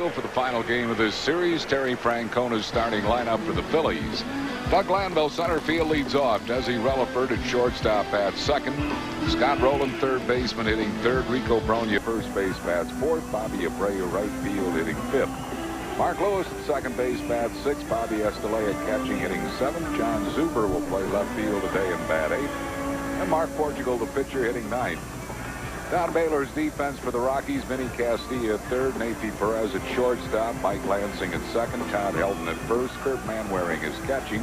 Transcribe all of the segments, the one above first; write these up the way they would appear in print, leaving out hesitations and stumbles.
field for the final game of this series. Terry Francona's starting lineup for the Phillies. Doug Glanville, center field, leads off. Desi Relaford at shortstop bats second. Scott Rowland, third baseman, hitting third. Rico Bronya, first base, bats fourth. Bobby Abreu, right field, hitting fifth. Mark Lewis at second base, bats sixth. Bobby Estelea catching, hitting seventh. John Zuber will play left field today and bat eighth. And Mark Portugal, the pitcher, hitting ninth. Don Baylor's defense for the Rockies: Vinny Castilla at third, Nafi Perez at shortstop, Mike Lansing at second, Todd Helton at first, Kurt Manwaring is catching.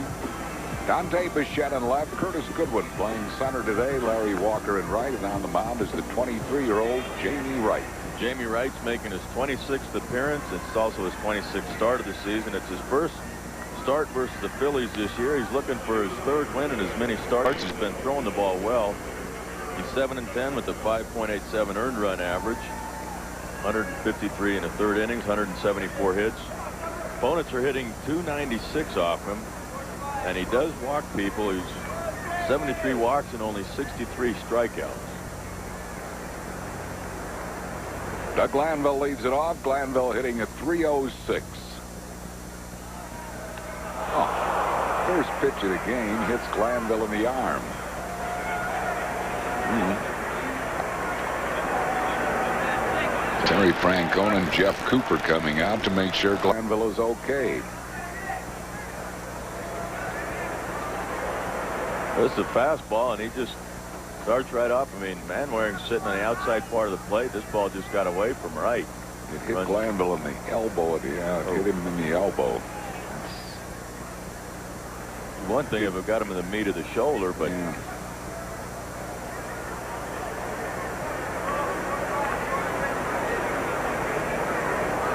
Dante Bichette in left, Curtis Goodwin playing center today, Larry Walker in right, and on the mound is the 23-year-old Jamey Wright. Jamey Wright's making his 26th appearance. It's also his 26th start of the season. It's his first start versus the Phillies this year. He's looking for his third win in as many starts. He's been throwing the ball well. He's 7-10 with a 5.87 earned run average, 153 in the third innings, 174 hits. Opponents are hitting .296 off him, and he does walk people. He's 73 walks and only 63 strikeouts. Doug Glanville leads it off. Glanville hitting a .306. First pitch of the game hits Glanville in the arm. Terry Francona and Jeff Cooper coming out to make sure Glanville is okay. This is a fastball, and he just starts right off. I mean, Manwaring's sitting on the outside part of the plate. This ball just got away from Wright. It hit Glanville in the elbow. It hit him in the elbow. One thing if it got him in the meat of the shoulder, but yeah.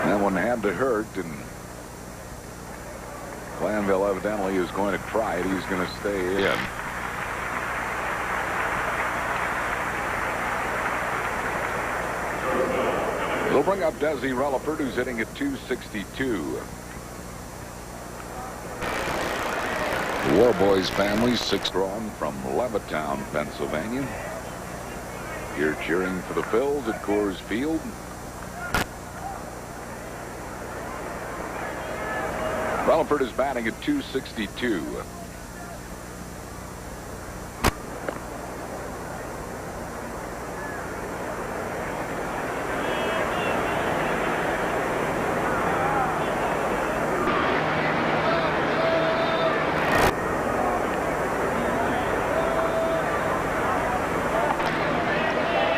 That one had to hurt, and Glanville evidently is going to try it. He's going to stay in. They'll bring up Desi Relaford, who's hitting at .262. The Warboys family, 6 strong, from Levittown, Pennsylvania. Here cheering for the Phils at Coors Field. Relaford is batting at .262.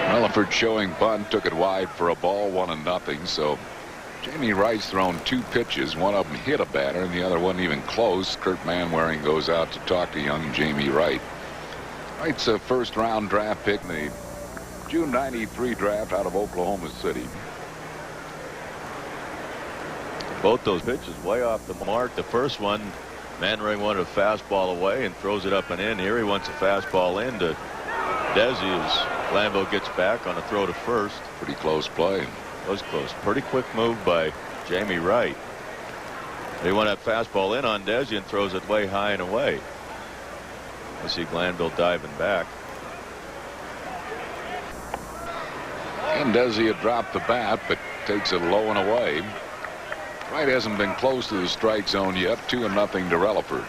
Relaford showing bunt, took it wide for a ball, 1-0. So Jamey Wright's thrown 2 pitches. One of them hit a batter, and the other wasn't even close. Kurt Manwaring goes out to talk to young Jamey Wright. Wright's a first-round draft pick in the June '93 draft out of Oklahoma City. Both those pitches way off the mark. The first one, Manwaring wanted a fastball away and throws it up and in. Here he wants a fastball in to Desi as Glanville gets back on a throw to first. Pretty close play. Was close. Pretty quick move by Jamey Wright. They want that fastball in on Desi and throws it way high and away. I see Glanville diving back. And Desi had dropped the bat, but takes it low and away. Wright hasn't been close to the strike zone yet. 2-0 to Relaford.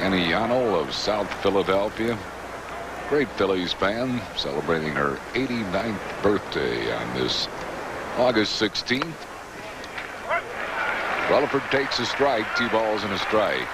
Annie Yano of South Philadelphia. Great Phillies fan, celebrating her 89th birthday on this August 16th. Relaford takes a strike, 2 balls and a strike.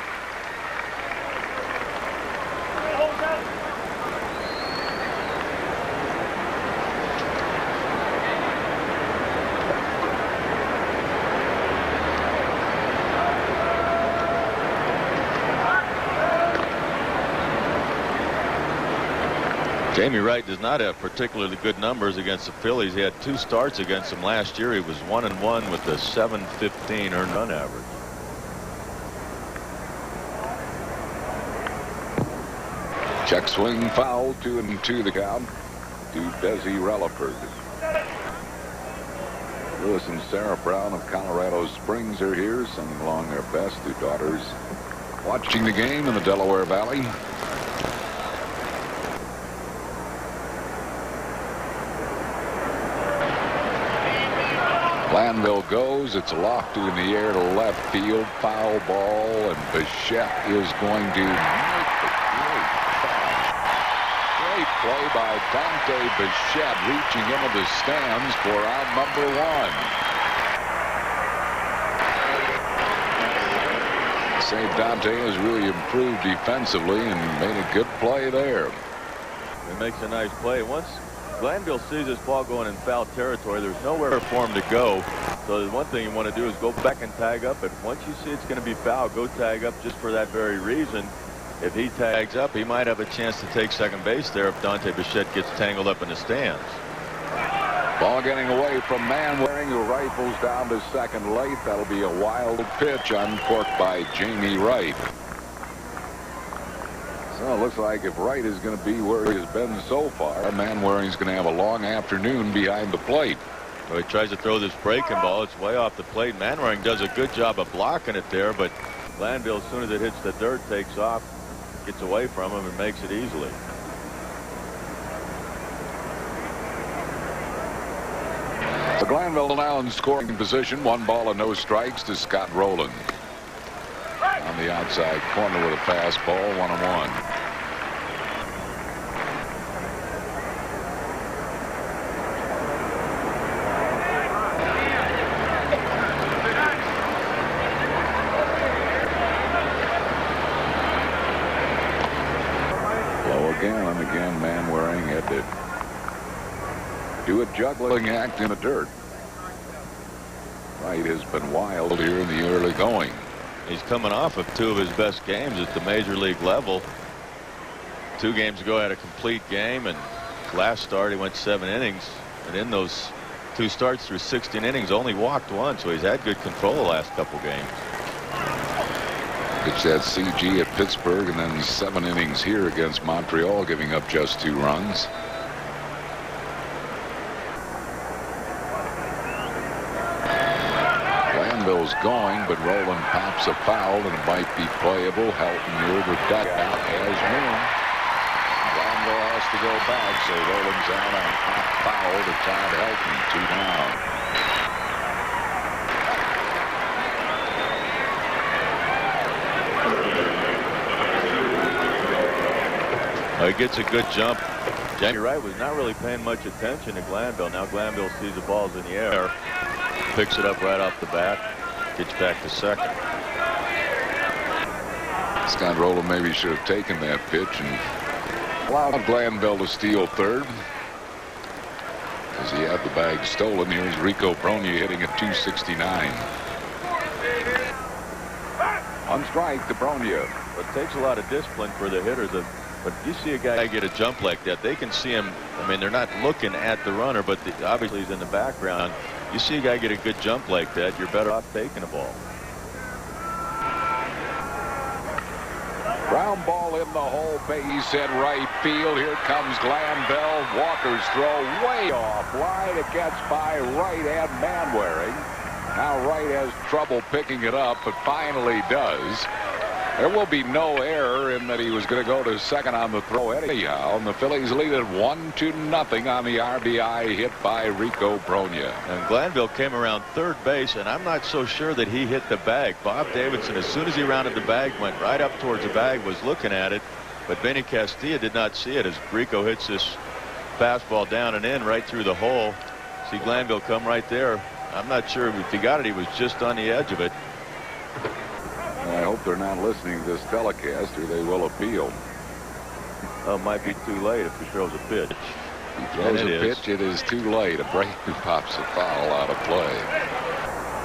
Jamey Wright does not have particularly good numbers against the Phillies. He had 2 starts against them last year. He was 1-1 with a .715 earned run average. Check swing foul, 2-2 the count to Desi Relaford. Lewis and Sarah Brown of Colorado Springs are here, sending along their best to daughters watching the game in the Delaware Valley. Glanville goes. It's lofted in the air to left field. Foul ball, and Bichette is going to make the great play by Dante Bichette, reaching into the stands for out number 1. Say Dante has really improved defensively and made a good play there. He makes a nice play. Once Glanville sees this ball going in foul territory, there's nowhere for him to go. So the one thing you want to do is go back and tag up. And once you see it's going to be foul, go tag up just for that very reason. If he tags up, he might have a chance to take second base there if Dante Bichette gets tangled up in the stands. Ball getting away from Manwaring, who rifles down to second late. That'll be a wild pitch, uncorked by Jamey Wright. So it looks like if Wright is going to be where he has been so far, Manwaring's going to have a long afternoon behind the plate. Well, he tries to throw this breaking ball. It's way off the plate. Manwaring does a good job of blocking it there, but Glanville, as soon as it hits the dirt, takes off, gets away from him, and makes it easily. So Glanville now in scoring position. 1 ball and no strikes to Scott Rowland. On the outside corner with a fastball, 1-1. Low again and again. Manwaring had to do a juggling act in the dirt. Wright has been wild here in the early going. He's coming off of 2 of his best games at the major league level. 2 games ago, had a complete game, and last start he went 7 innings, and in those 2 starts through 16 innings, only walked 1, so he's had good control the last couple games. Pitched that CG at Pittsburgh, and then 7 innings here against Montreal, giving up just 2 runs. Glanville's going, but Rowland pops a foul, and it might be playable. Helton near the dugout has room. Glanville has to go back, so Rowland's out on hot foul to Todd Helton. 2 down. He gets a good jump. Jamey Wright was not really paying much attention to Glanville. Now Glanville sees the ball's in the air, picks it up right off the bat, gets back to second. Scott Rowland maybe should have taken that pitch and allowed Glanville to steal third, as he had the bag stolen. Here's Rico Bronya hitting at .269. On strike to Bronya. It takes a lot of discipline for the hitters. But you see a guy get a jump like that, they can see him. I mean, they're not looking at the runner, but obviously he's in the background. You see a guy get a good jump like that, you're better off taking a ball. Ground ball in the hole, base hit right field. Here comes Glanville. Walker's throw way off line. It gets by Wright and Manwaring. Now Wright has trouble picking it up, but finally does. There will be no error in that he was going to go to second on the throw anyhow, and the Phillies lead it 1-0 on the RBI hit by Rico Bronya. And Glanville came around third base, and I'm not so sure that he hit the bag. Bob Davidson, as soon as he rounded the bag, went right up towards the bag, was looking at it, but Benny Castilla did not see it as Rico hits this fastball down and in right through the hole. See Glanville come right there. I'm not sure if he got it. He was just on the edge of it. I hope they're not listening to this telecast, or they will appeal. It might be too late if he throws a pitch. He throws a pitch, it is too late. A break pops a foul out of play.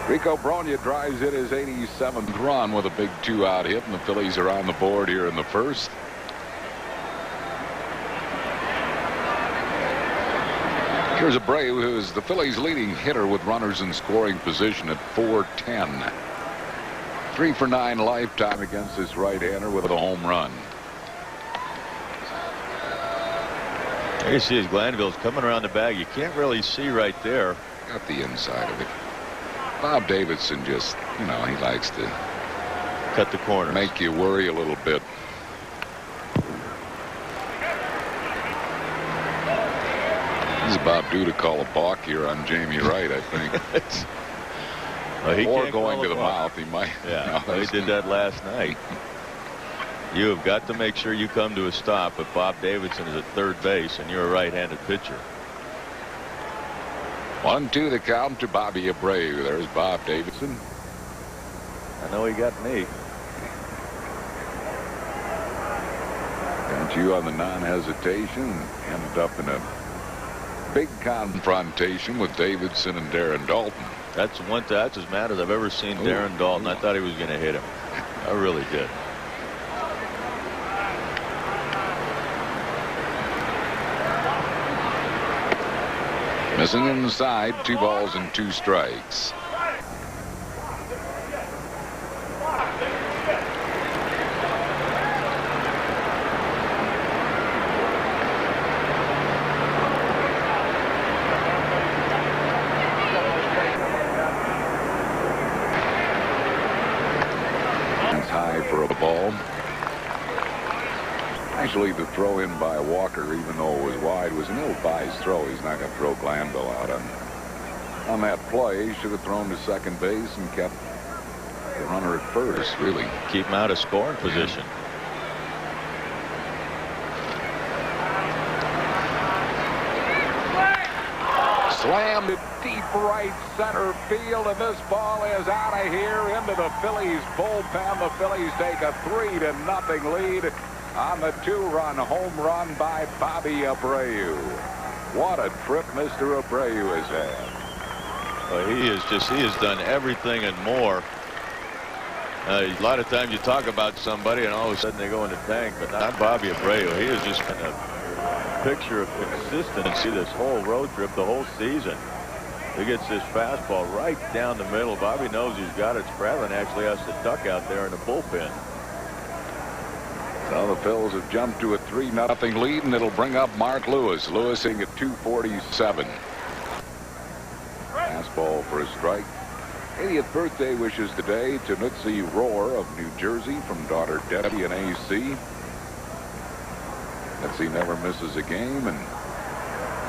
Rico Bronya drives in his 87th run with a big 2-out hit, and the Phillies are on the board here in the first. Here's Abreu, who is the Phillies' leading hitter with runners in scoring position at .410. 3 for 9 lifetime against this right-hander with a home run. There you see as Glanville's coming around the bag. You can't really see right there. Got the inside of it. Bob Davidson just, you know, he likes to cut the corners, make you worry a little bit. This is about due to call a balk here on Jamey Wright, I think. Well, he or can't going to the balk. mouth. He might. Yeah, he did that last night. You have got to make sure you come to a stop if Bob Davidson is at third base and you're a right-handed pitcher. 1-2 the count to Bobby Abreu. There's Bob Davidson. I know he got me. Got you on the non-hesitation. Ended up in a big confrontation with Davidson and Darren Dalton. That's as mad as I've ever seen Darren Dalton. I thought he was going to hit him. I really did. Missing inside, 2 balls and 2 strikes. That's high for a ball. Actually, the throw in by Walker, even though it was wide, was an ill-advised throw. He's not going to throw Glanville out on that play. He should have thrown to second base and kept the runner at first, really. Keep him out of scoring position. Slammed it deep right center field, and this ball is out of here into the Phillies bullpen. The Phillies take a 3-0 lead on the 2-run home run by Bobby Abreu. What a trip Mr. Abreu has had. Well, he has done everything and more. A lot of times you talk about somebody and all of a sudden they go in the tank, but not Bobby Abreu. He has just been a picture of consistency this whole road trip, the whole season. He gets this fastball right down the middle. Bobby knows he's got it. Spradlin actually has to duck out there in the bullpen. Well, the Phils have jumped to a 3-0 lead, and it'll bring up Mark Lewis. Lewis hitting at 247. Fastball for a strike. 80th birthday wishes today to Nutsi Rohr of New Jersey from daughter Debbie and AC. Nutsi never misses a game and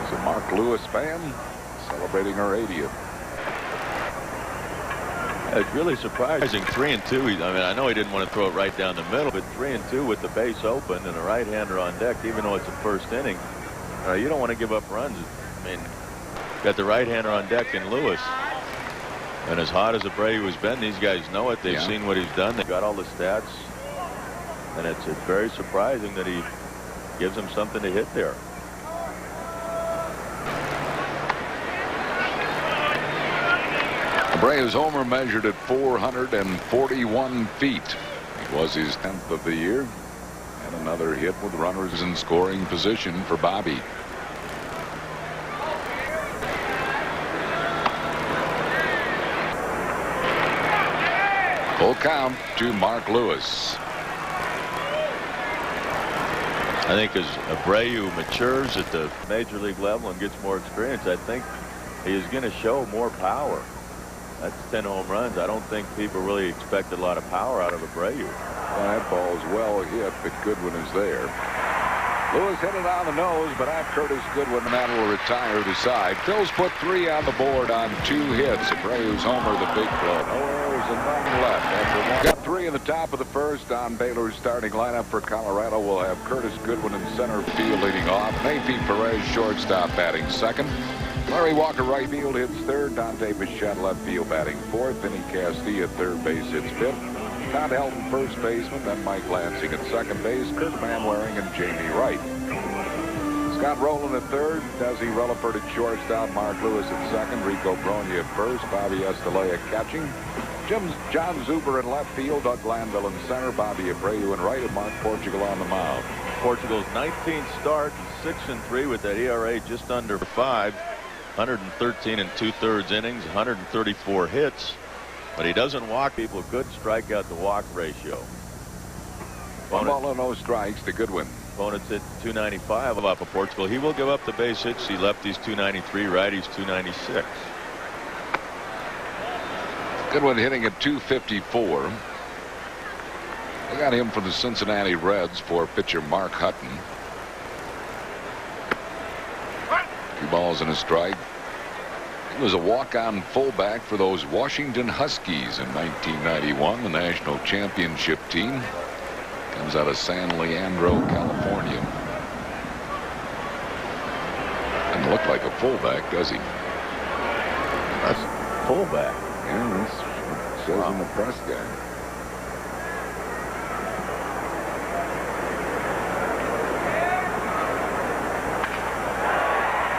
is a Mark Lewis fan, celebrating her 80th. It's really surprising. 3-2. I mean, I know he didn't want to throw it right down the middle, but 3-2 with the base open and a right-hander on deck, even though it's the first inning. You don't want to give up runs. I mean, got the right-hander on deck in Lewis. And as hot as Abreu has been, these guys know it. They've seen what he's done. They've got all the stats. And it's very surprising that he gives them something to hit there. Abreu's homer measured at 441 feet. It was his 10th of the year. And another hit with runners in scoring position for Bobby. Full count to Mark Lewis. I think as Abreu matures at the major league level and gets more experience, I think he is going to show more power. That's 10 home runs. I don't think people really expected a lot of power out of Abreu. Well, that ball is well hit, but Goodwin is there. Lewis hit it on the nose, but at Curtis Goodwin, that will retire the side. Phil's put 3 on the board on 2 hits. Abreu's homer, the big club. No errors and none left after one. Got 3 in the top of the first on Baylor's starting lineup for Colorado. We'll have Curtis Goodwin in center field leading off. Mayfield Perez, shortstop, batting second. Larry Walker, right field, hits third. Dante Bichette, left field, batting fourth. Vinny Castilla, third base, hits fifth. Todd Helton, first baseman. Then Mike Lansing at second base. Kurt Manwaring and Jamey Wright. Scott Rowland at third. Desi Relaford at shortstop. Mark Lewis at second. Rico Brogna at first. Bobby Estelea catching. John Zuber in left field. Doug Glanville in center. Bobby Abreu in right. And Mark Portugal on the mound. Portugal's 19th start, 6-3 with that ERA just under 5. 113 2/3 innings, 134 hits, but he doesn't walk people. Good strikeout to walk ratio. 1 ball and no strikes to Goodwin. Opponents hit 295 off of Portugal. He will give up the base hits. He lefties 293, righties 296. Goodwin hitting at 254. They got him from the Cincinnati Reds for pitcher Mark Hutton. 2 balls balls and a strike. He was a walk-on fullback for those Washington Huskies in 1991, the national championship team. Comes out of San Leandro, California. Doesn't look like a fullback, does he? That's fullback. Yeah, that's what it says in the press guy.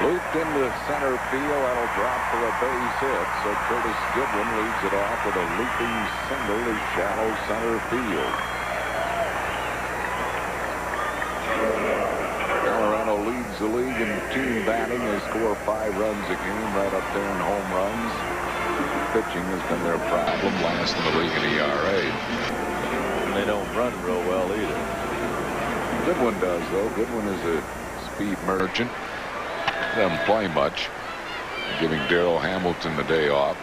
Looped into center field. That'll drop for a base hit. So Curtis Goodwin leads it off with a looping single to shallow center field. Colorado leads the league in team batting. They score 5 runs a game, right up there in home runs. Pitching has been their problem, last in the league in ERA. And they don't run real well either. Goodwin does, though. Goodwin is a speed merchant. Doesn't play much. Giving Darrell Hamilton the day off.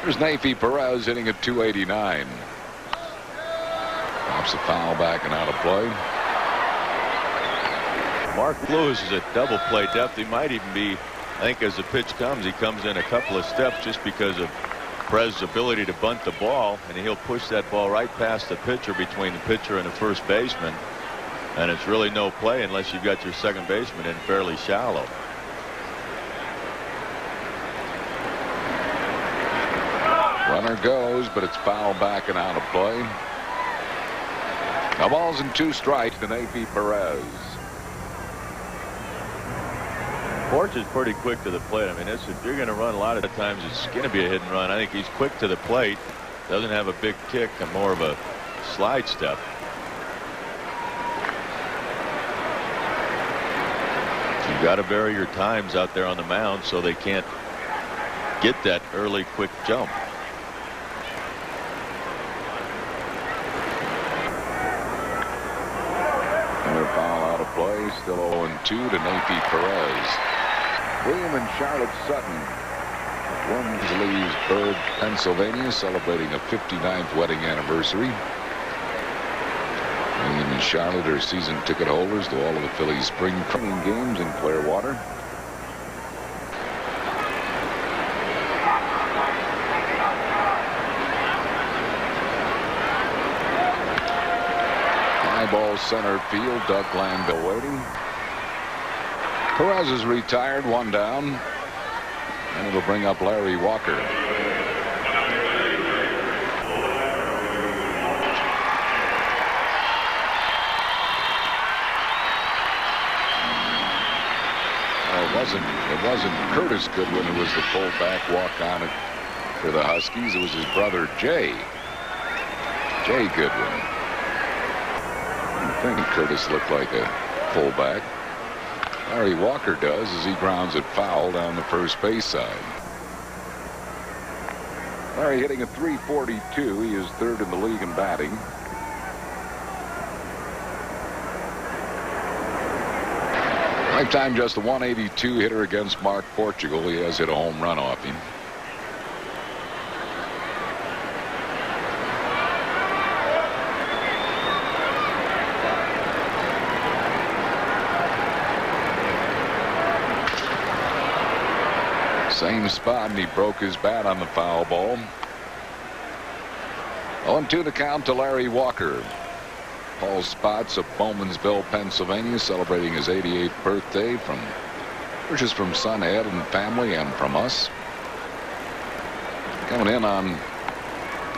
There's Neifi Perez hitting at 289. Drops a foul back and out of play. Mark Lewis is at double play depth. He might even be, I think as the pitch comes, he comes in a couple of steps just because of Perez's ability to bunt the ball, and he'll push that ball right past the pitcher, between the pitcher and the first baseman. And it's really no play unless you've got your second baseman in fairly shallow. Runner goes, but it's fouled back and out of play. Now balls and 2 strikes to Neifi Perez. Porch is pretty quick to the plate. I mean, if you're going to run a lot of times, it's going to be a hit and run. I think he's quick to the plate. Doesn't have a big kick, and more of a slide step. You've got to vary your times out there on the mound so they can't get that early quick jump. Another foul out of play. Still 0-2 to Neifi Perez. William and Charlotte Sutton. One leaves Berg, Pennsylvania, celebrating a 59th wedding anniversary. William and Charlotte are season ticket holders to all of the Phillies spring training games in Clearwater. High ball center field. Doug Glanville waiting. Perez is retired, 1 down. And it'll bring up Larry Walker. It wasn't Curtis Goodwin who was the fullback walk-on for the Huskies. It was his brother Jay Goodwin. I think Curtis looked like a fullback. Larry Walker does, as he grounds it foul down the first base side. Larry hitting a .342. He is 3rd in the league in batting. Lifetime just a .182 hitter against Mark Portugal. He has hit a home run off him. Same spot, and he broke his bat on the foul ball. 0-2 to count to Larry Walker. Paul Spots of Bowmansville, Pennsylvania, celebrating his 88th birthday. Wishes from son Ed and family, and from us. Coming in on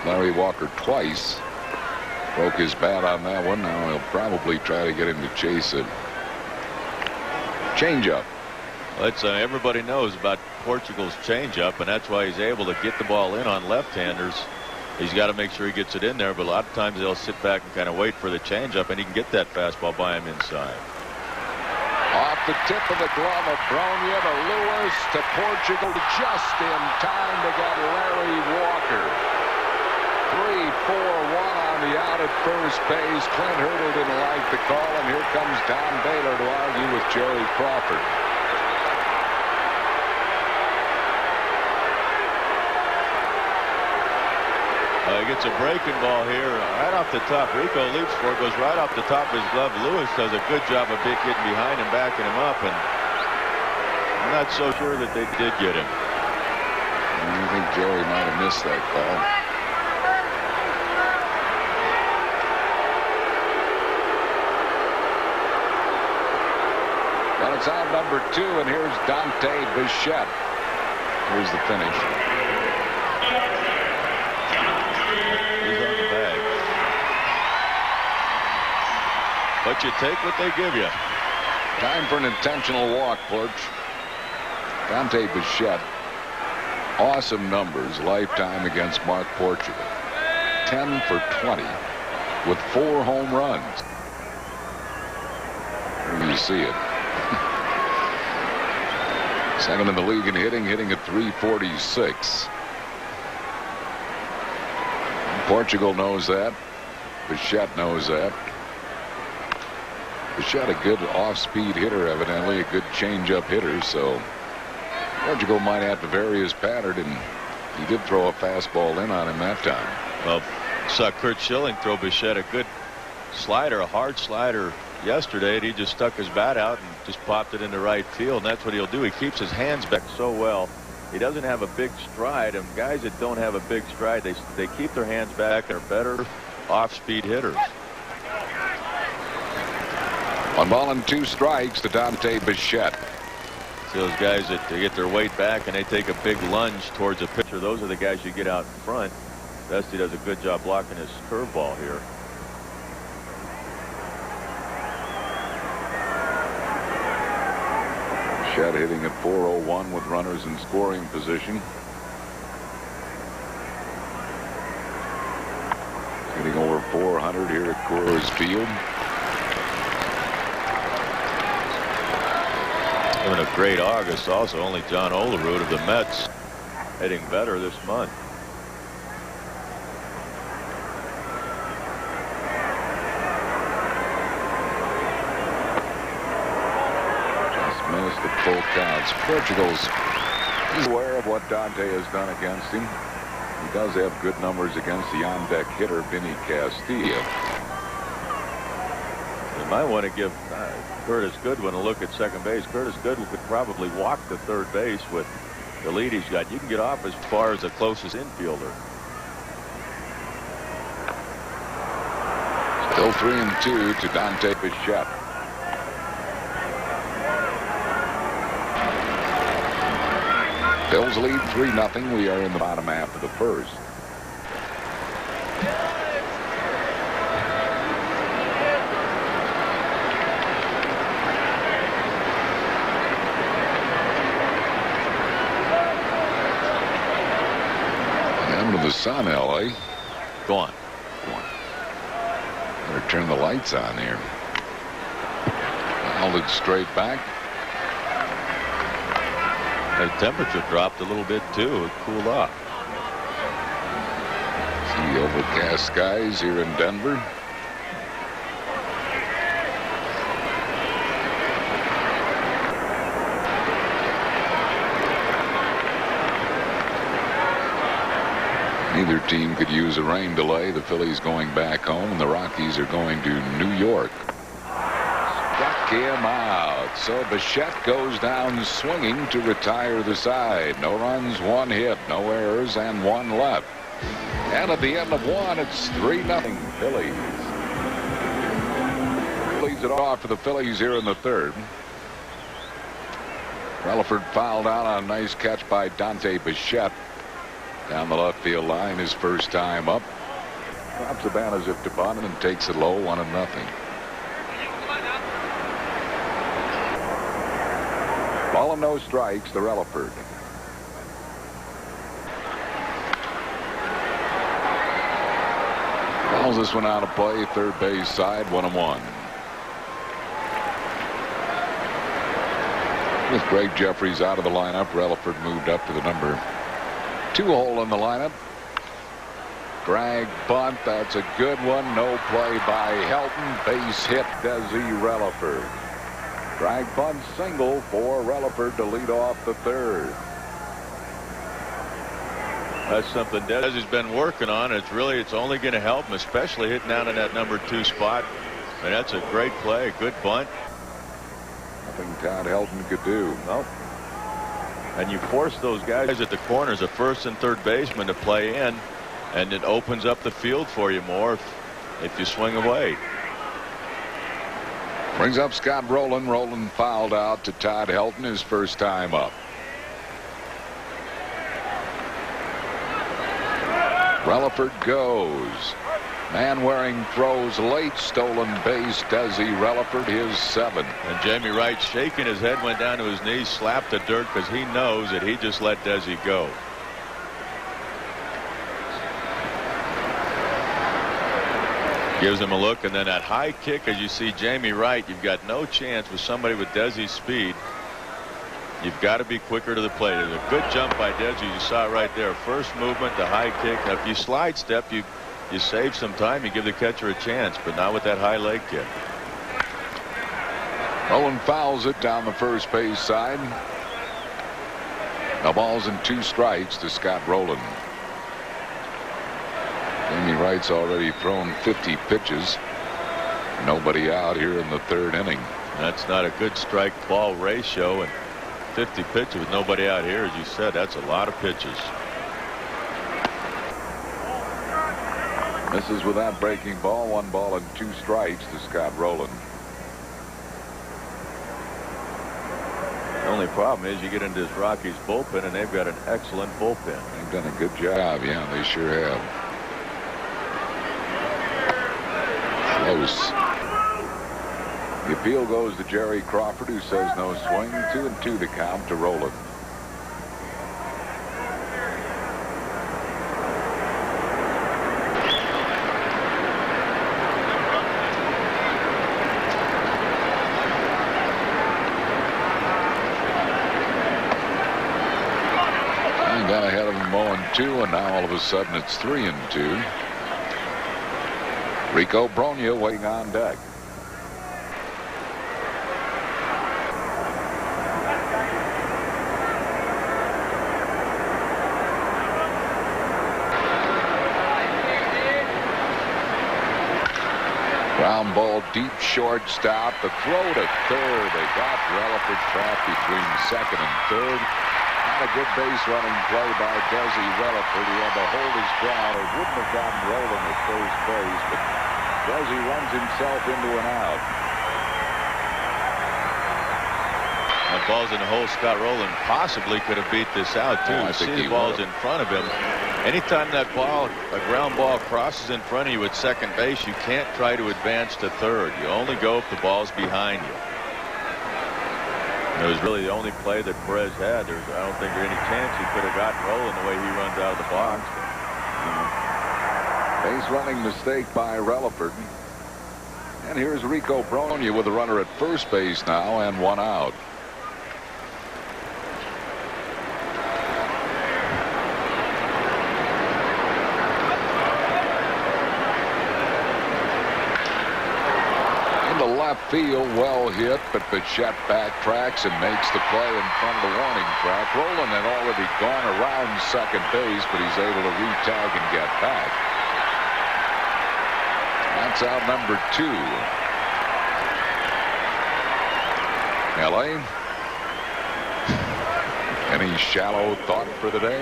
Larry Walker twice. Broke his bat on that one. Now he'll probably try to get him to chase it. Changeup. Well, everybody knows about Portugal's changeup, and that's why he's able to get the ball in on left-handers. He's got to make sure he gets it in there, but a lot of times they'll sit back and kind of wait for the changeup, and he can get that fastball by him inside. Off the tip of the glove of Bronya to Lewis to Portugal, just in time to get Larry Walker. 3-4-1 on the out at first base. Clint Hurdle didn't like the call, and here comes Don Baylor to argue with Jerry Crawford. He gets a breaking ball here right off the top. Rico leaps for it, goes right off the top of his glove. Lewis does a good job of getting behind him, backing him up, and I'm not so sure that they did get him. I think Jerry might have missed that call. Well, it's out number 2, and here's Dante Bichette. Here's the finish. He's on the bag. But you take what they give you. Time for an intentional walk, Porch. Dante Bichette. Awesome numbers lifetime against Mark Portugal. 10 for 20 with 4 home runs. There you see it. Second in the league in hitting at 346. Portugal knows that. Bichette knows that. Bichette, a good off-speed hitter, evidently, a good change-up hitter, so Portugal might have to vary his pattern, and he did throw a fastball in on him that time. Well, saw Curt Schilling throw Bichette a good slider, a hard slider yesterday, and he just stuck his bat out and just popped it into right field, and that's what he'll do. He keeps his hands back so well. He doesn't have a big stride, and guys that don't have a big stride, they keep their hands back and are better off-speed hitters. 1 ball and 2 strikes to Dante Bichette. See those guys that they get their weight back and they take a big lunge towards a pitcher. Those are the guys you get out in front. Dusty does a good job blocking his curveball here. Bichette hitting at .401 with runners in scoring position. Hitting over .400 here at Coors Field. Having a great August also. Only John Olerud of the Mets hitting better this month. Just missed the full counts. Portugal's aware of what Dante has done against him. He does have good numbers against the on-deck hitter, Vinny Castilla. You might want to give Curtis Goodwin a look at second base. Curtis Goodwin could probably walk to third base with the lead he's got. You can get off as far as the closest infielder. Still 3-2 to Dante Bichette. Bills lead 3-0. We are in the bottom half of the first. The sun, L.A. Go on. Better turn the lights on here. Held it straight back. The temperature dropped a little bit too. It cooled off. See overcast skies here in Denver. Neither team could use a rain delay. The Phillies going back home, and the Rockies are going to New York. Struck him out. So Bichette goes down swinging to retire the side. No runs, 1 hit, no errors, and 1 left. And at the end of 1, it's 3-0 Phillies. Leads it off for the Phillies here in the 3rd. Relaford fouled out on a nice catch by Dante Bichette. Down the left field line, his first time up. Drops the bat as if to bunt and takes it low, 1-0. Ball and no strikes to Relaford. Fouls this one out of play, third base side, 1-1. With Greg Jeffries out of the lineup, Relaford moved up to the number 2 hole in the lineup. Drag bunt. That's a good one. No play by Helton. Base hit Desi Relaford. Drag bunt single for Relaford to lead off the 3rd. That's something Desi's been working on. It's only going to help him, especially hitting down in that number 2 spot. And that's a great play. Good bunt. Nothing Todd Helton could do. Well, And you force those guys at the corners, a first and third baseman, to play in, and it opens up the field for you more if you swing away. Brings up Scott Rowland. Rowland fouled out to Todd Helton his first time up. Relaford goes. Manwaring throws late. Stolen base. Desi Relaford his 7th. And Jamey Wright, shaking his head, went down to his knees, slapped the dirt because he knows that he just let Desi go. Gives him a look, and then that high kick, as you see Jamey Wright, you've got no chance with somebody with Desi's speed. You've got to be quicker to the plate. There's a good jump by Desi. You saw it right there. First movement, the high kick. Now, if you slide step, you save some time. You give the catcher a chance, but not with that high leg kick. Rowland fouls it down the first base side. No balls and 2 strikes to Scott Rowland. Jamey Wright's already thrown 50 pitches. Nobody out here in the 3rd inning. That's not a good strike ball ratio, and 50 pitches with nobody out here, as you said, that's a lot of pitches. Misses with that breaking ball. 1 ball and 2 strikes to Scott Rowland. The only problem is you get into this Rockies bullpen, and they've got an excellent bullpen. They've done a good job. Yeah, they sure have. Close. The appeal goes to Jerry Crawford, who says no swing. 2-2 to count to Rowland. And got ahead of him 0-2, and now all of a sudden it's 3-2. Rico Brogna waiting on deck. Ground ball deep shortstop. The throw to third. They got Relaford trapped between 2nd and 3rd. Not a good base running play by Desi Relaford. He had to hold his ground. It wouldn't have gotten Rowland at first base, but Desi runs himself into an out. That ball's in the hole. Scott Rowland possibly could have beat this out too. I You think see he the ball's would've. in front of him. Anytime that ball, a ground ball, crosses in front of you at second base, you can't try to advance to third. You only go if the ball's behind you. It was really the only play that Perez had. I don't think there's any chance he could have gotten Rowland the way he runs out of the box. Base running mistake by Relaford. And here's Rico Brogna with a runner at first base now and 1 out. Left field, well hit, but Bichette backtracks and makes the play in front of the warning track. Rowland had already gone around second base, but he's able to re-tag and get back. That's out number 2. LA. Any shallow thought for the day?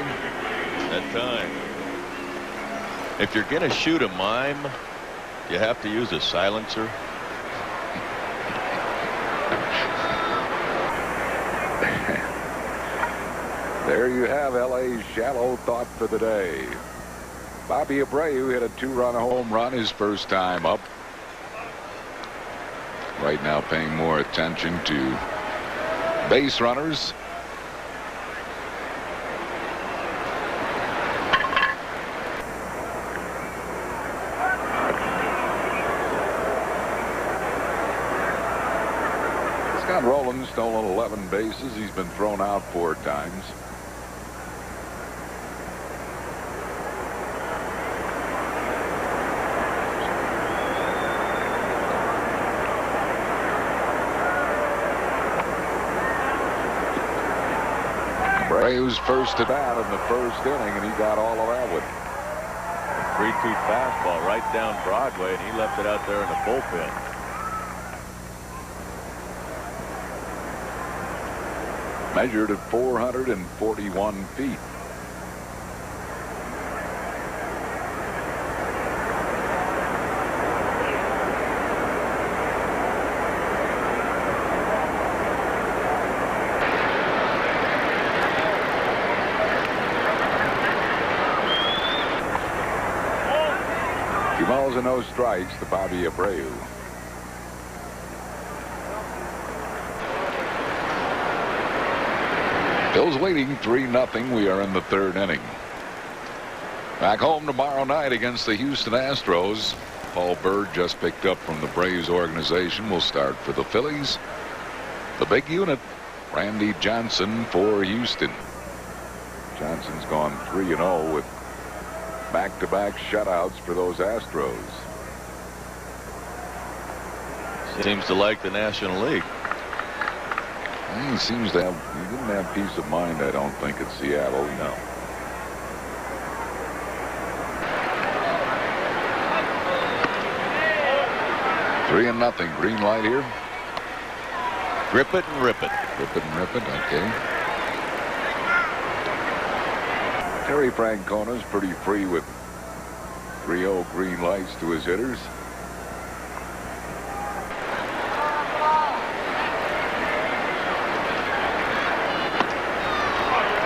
That time. If you're going to shoot a mime, you have to use a silencer. There you have LA's shallow thought for the day. Bobby Abreu hit a 2-run home run his first time up. Right now paying more attention to base runners. Scott Rowland stolen 11 bases. He's been thrown out 4 times. Abreu's first at bat in the first inning, and he got all of that one. 3-2 fastball right down Broadway, and he left it out there in the bullpen. Measured at 441 feet. Two balls and no strikes to Bobby Abreu. Phil's leading 3-0. We are in the third inning. Back home tomorrow night against the Houston Astros. Paul Bird, just picked up from the Braves organization, will start for the Phillies. The big unit, Randy Johnson for Houston. Johnson's gone 3-0 with back-to-back shutouts for those Astros. Seems to like the National League. He seems to have, he didn't have peace of mind, I don't think, at Seattle. No. Three and nothing. Green light here. Grip it and rip it. Rip it and rip it. Okay. Terry Francona's pretty free with 3-0 green lights to his hitters.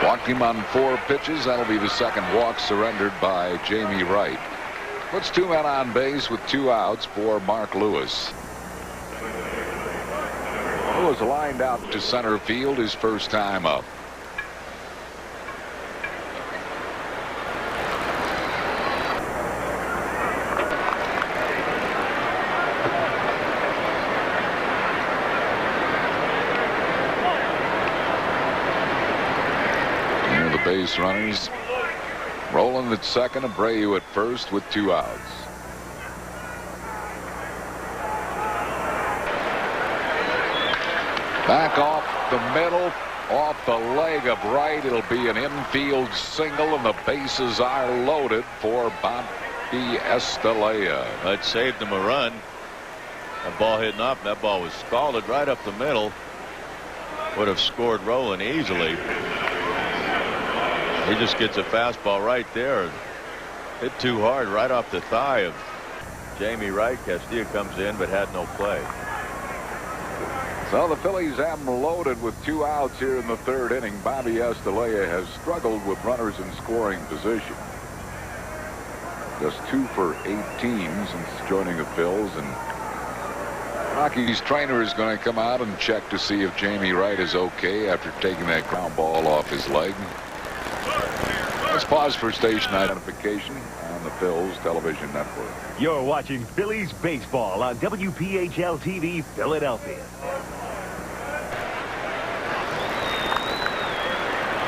Walked him on 4 pitches. That'll be the second walk surrendered by Jamey Wright. Puts 2 men on base with 2 outs for Mark Lewis. Lewis lined out to center field his first time up. Near the base runners. Rolling at second, Abreu at first with 2 outs. Back off the middle, off the leg of Wright. It'll be an infield single, and the bases are loaded for Bobby Estalella. That saved him a run. That ball hitting up, that ball was scalded right up the middle. Would have scored Rolen easily. He just gets a fastball right there. Hit too hard right off the thigh of Jamey Wright. Castilla comes in but had no play. So the Phillies have them loaded with 2 outs here in the third inning. Bobby Estalella has struggled with runners in scoring position. Just 2 for 18 since joining the Phils. And Rocky's trainer is going to come out and check to see if Jamey Wright is okay after taking that ground ball off his leg. Let's pause for station identification on the Phil's television network. You're watching Phillies baseball on WPHL TV Philadelphia.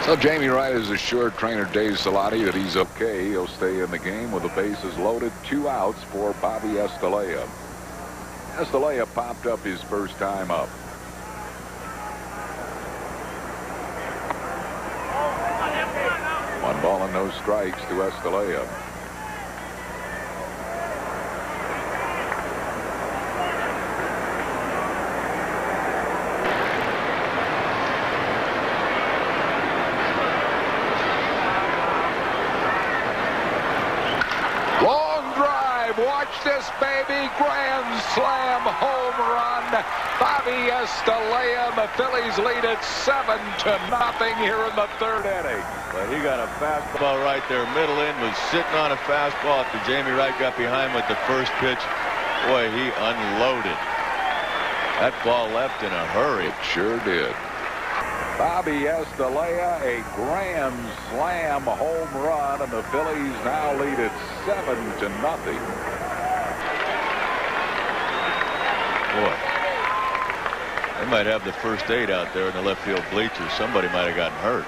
So Jamey Wright has assured trainer Dave Salati that he's okay. He'll stay in the game with the bases loaded. 2 outs for Bobby Estalella. Estalella popped up his first time up. One ball and no strikes to Estalella. Long drive. Watch this, baby. Grand slam home run. Bobby Estalella. The Phillies lead it 7-0 here in the third inning. But he got a fastball right there. Middle in, was sitting on a fastball after Jamey Wright got behind with the first pitch. Boy, he unloaded. That ball left in a hurry. It sure did. Bobby Estalella, a grand slam home run, and the Phillies now lead it 7-0. Boy, they might have the first 8 out there in the left field bleachers. Somebody might have gotten hurt.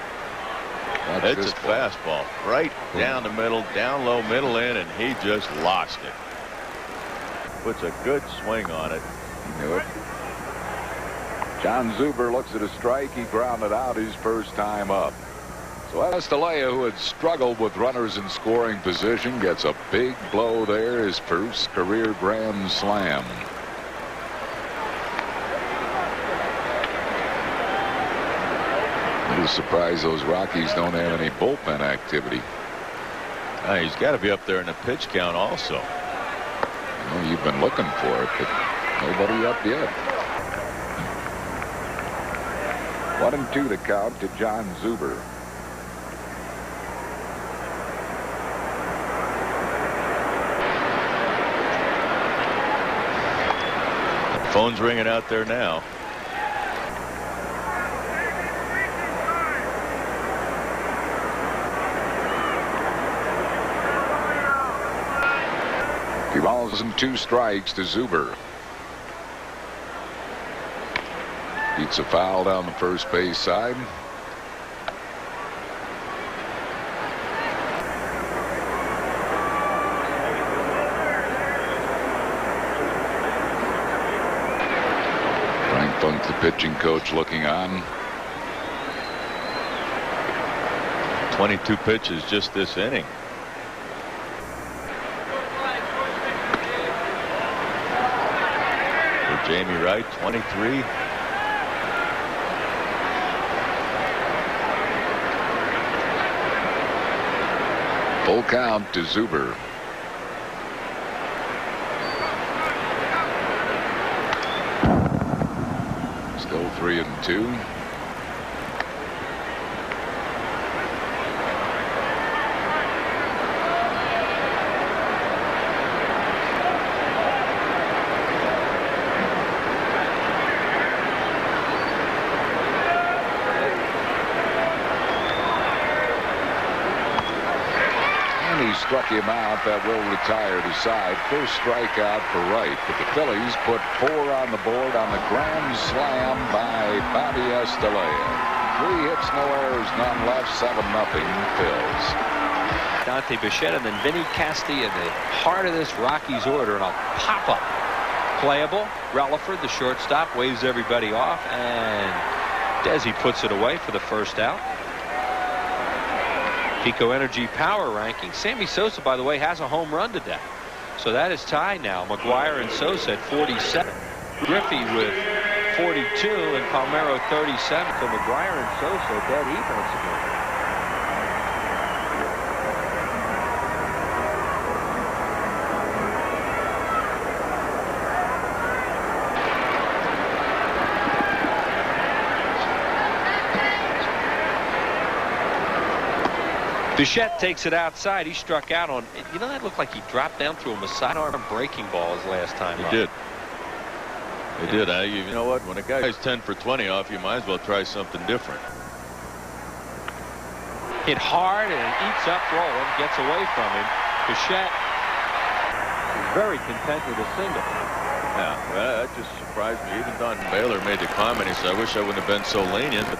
It's a fastball right down the middle, down low, middle in, and he just lost it. Puts a good swing on it. He knew it. John Zuber looks at a strike. He grounded out his first time up. So Estalella, who had struggled with runners in scoring position, gets a big blow there, his first career grand slam. little surprised those Rockies don't have any bullpen activity. He's got to be up there in the pitch count also. Well, you've been looking for it, but nobody up yet. 1-2 to count to John Zuber. Phone's ringing out there now. He balls and 2 strikes to Zuber. Beats a foul down the first base side. Frank Funk, the pitching coach, looking on. 22 pitches just this inning. For Jamey Wright, 23. Full count to Zuber. Still 3-2. Struck him out. That will retire to side. First strikeout for Wright. But the Phillies put 4 on the board on the grand slam by Bobby Estelea. 3 hits, no errors, none left. 7-0 Phils. Dante Bichette and then Vinny Castilla in the heart of this Rockies order, and a pop-up. Playable. Relaford, the shortstop, waves everybody off, and Desi puts it away for the first out. Pico Energy power ranking. Sammy Sosa, by the way, has a home run today. So that is tied now. McGuire and Sosa at 47. Griffey with 42 and Palmeiro 37. So McGuire and Sosa dead even once again. Bichette takes it outside. He struck out on, you know, that looked like he dropped down through a sidearm breaking ball his last time. He did. He did. You know what? When a guy's 10 for 20 off, you might as well try something different. Hit hard and eats up Roland, gets away from him. Bichette is very content with a single. Yeah, well, that just surprised me. Even Don Baylor made the comment. He said, I wish I wouldn't have been so lenient. But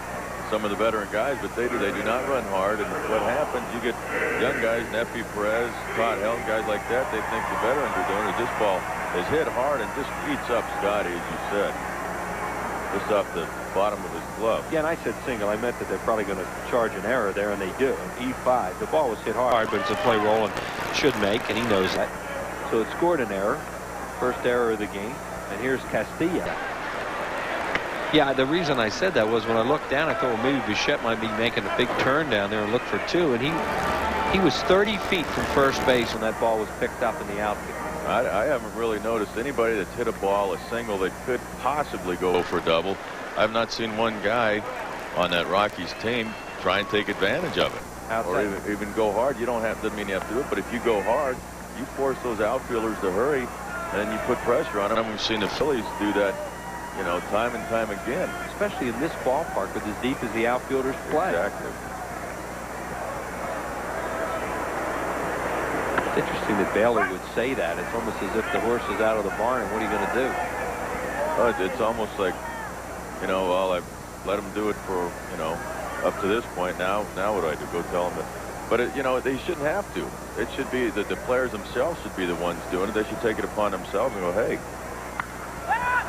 some of the veteran guys, but they do not run hard, and what happens, you get young guys, Neppy, Perez, Todd Helm, guys like that, they think the veterans are doing it. This ball is hit hard and just eats up Scotty, as you said, just off the bottom of his glove. Yeah, and I said single. I meant that they're probably going to charge an error there, and they do. E5, the ball was hit hard, but it's a play Roland should make, and he knows that. So it scored an error, first error of the game, and here's Castilla. Yeah, the reason I said that was when I looked down, I thought, well, maybe Bichette might be making a big turn down there and look for 2. And he was 30 feet from first base when that ball was picked up in the outfield. I haven't really noticed anybody that's hit a ball, a single, that could possibly go for a double. I've not seen one guy on that Rockies team try and take advantage of it. Outside. Or even go hard. You don't have, doesn't mean you have to do it, but if you go hard, you force those outfielders to hurry, and you put pressure on them. And we've seen the Phillies do that, you know, time and time again. Especially in this ballpark with as deep as the outfielders play. Exactly. It's interesting that Baylor would say that. It's almost as if the horse is out of the barn, and what are you going to do? It's almost like, you know, well, I've let them do it for, you know, up to this point. Now what do I do? Go tell them that. But, you know, they shouldn't have to. It should be that the players themselves should be the ones doing it. They should take it upon themselves and go, hey.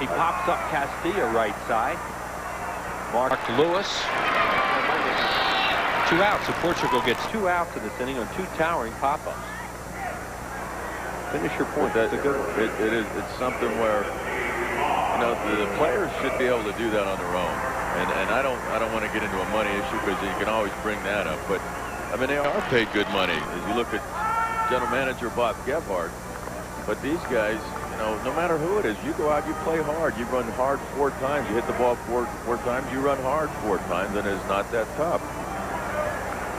He pops up Castilla right side. Mark Lewis. 2 outs. So Portugal gets 2 outs in this inning on 2 towering pop-ups. Finish your point. That's a good one. It's something where, you know, the players should be able to do that on their own. And I don't want to get into a money issue because you can always bring that up. But I mean, they are paid good money. As you look at general manager Bob Gebhardt. But these guys, you know, no matter who it is, you go out, you play hard, you run hard 4 times, you hit the ball four times, you run hard 4 times, and it's not that tough.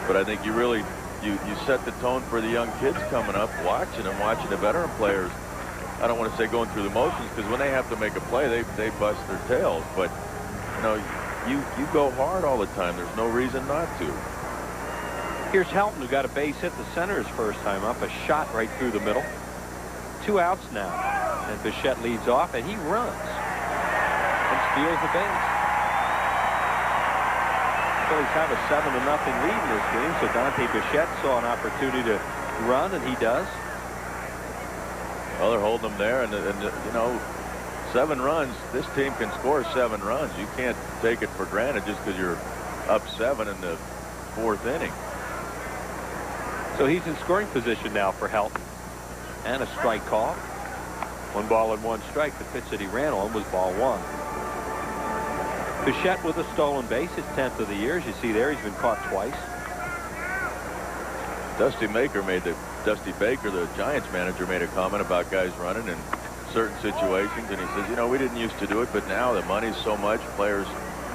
But I think you really you set the tone for the young kids coming up, watching the veteran players. I don't want to say going through the motions, because when they have to make a play, they bust their tails. But you know, you go hard all the time. There's no reason not to. Here's Helton, who got a base hit the center his first time up, a shot right through the middle. 2 outs now, and Bichette leads off, and he runs and steals the base. Phillies have a 7-0 lead in this game, so Dante Bichette saw an opportunity to run, and he does. Well, they're holding them there, and you know, 7 runs. This team can score 7 runs. You can't take it for granted just because you're up 7 in the 4th inning. So he's in scoring position now for Helton. And a strike call. 1 ball and 1 strike. The pitch that he ran on was ball 1. Bichette with a stolen base, his 10th of the year. As you see there, he's been caught twice. Dusty Baker, the Giants manager, made a comment about guys running in certain situations, and he says, you know, we didn't used to do it, but now the money's so much, players,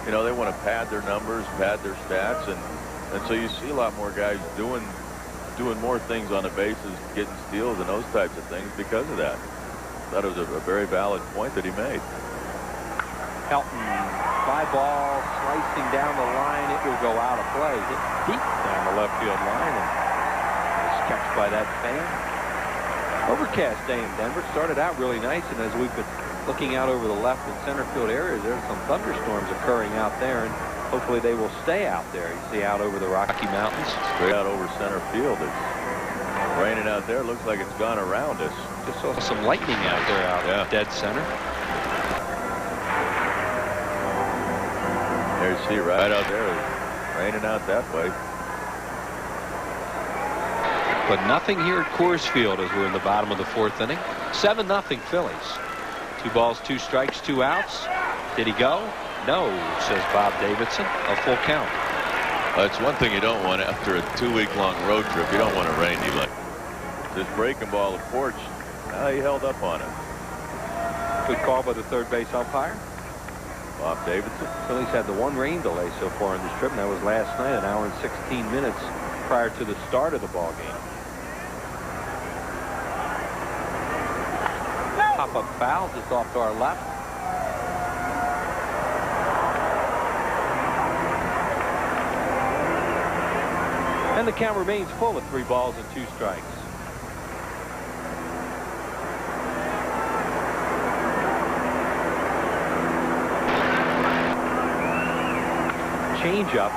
you know, they want to pad their numbers, pad their stats, and so you see a lot more guys doing more things on the bases, getting steals and those types of things because of that. That was a very valid point that he made. Helton, fly ball slicing down the line. It will go out of play. Hit deep down the left field line, and it's catched by that fan. Overcast day in Denver. Started out really nice, and as we've been looking out over the left and center field areas, there's some thunderstorms occurring out there, and hopefully they will stay out there. You see out over the Rocky Mountains. Straight out over center field. It's raining out there. Looks like it's gone around us. Just saw some lightning out there out dead center. There you see right out there. It's raining out that way. But nothing here at Coors Field as we're in the bottom of the 4th inning. 7-0 Phillies. 2 balls, 2 strikes, 2 outs. Did he go? No, says Bob Davidson. A full count. It's one thing you don't want after a 2-week-long road trip. You don't want to rain. You like this breaking ball at Porch. He held up on it. Good call by the third base umpire. Bob Davidson. Phillies had the 1 rain delay so far in this trip, and that was last night, an hour and 16 minutes prior to the start of the ball game. Pop-up foul just off to our left. And the count remains full at 3 balls and 2 strikes. Changeup.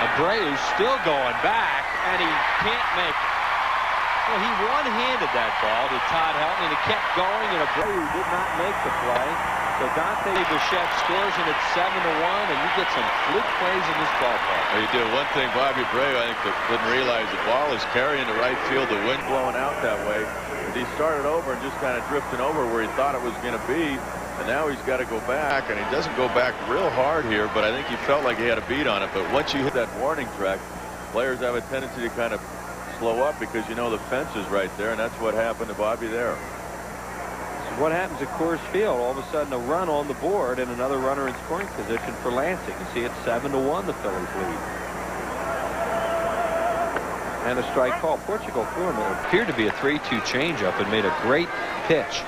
Abreu's still going back, and he can't make it. Well, he one-handed that ball to Todd Helton, and it kept going, and Abreu did not make the play. So Dante Bichette scores, and it's 7-1, and you get some fluke plays in this ballpark. Well, you do. One thing, Bobby Abreu, I think, didn't realize the ball is carrying to right field, the wind blowing out that way. He started over and just kind of drifting over where he thought it was going to be, and now he's got to go back, and he doesn't go back real hard here, but I think he felt like he had a beat on it. But once you hit that warning track, players have a tendency to kind of slow up because you know the fence is right there, and that's what happened to Bobby there. So what happens at Coors Field? All of a sudden a run on the board and another runner in scoring position for Lansing. You see it's 7-1 the Phillies lead. And a strike call. Portugal threw him. It appeared to be a 3-2 changeup and made a great pitch.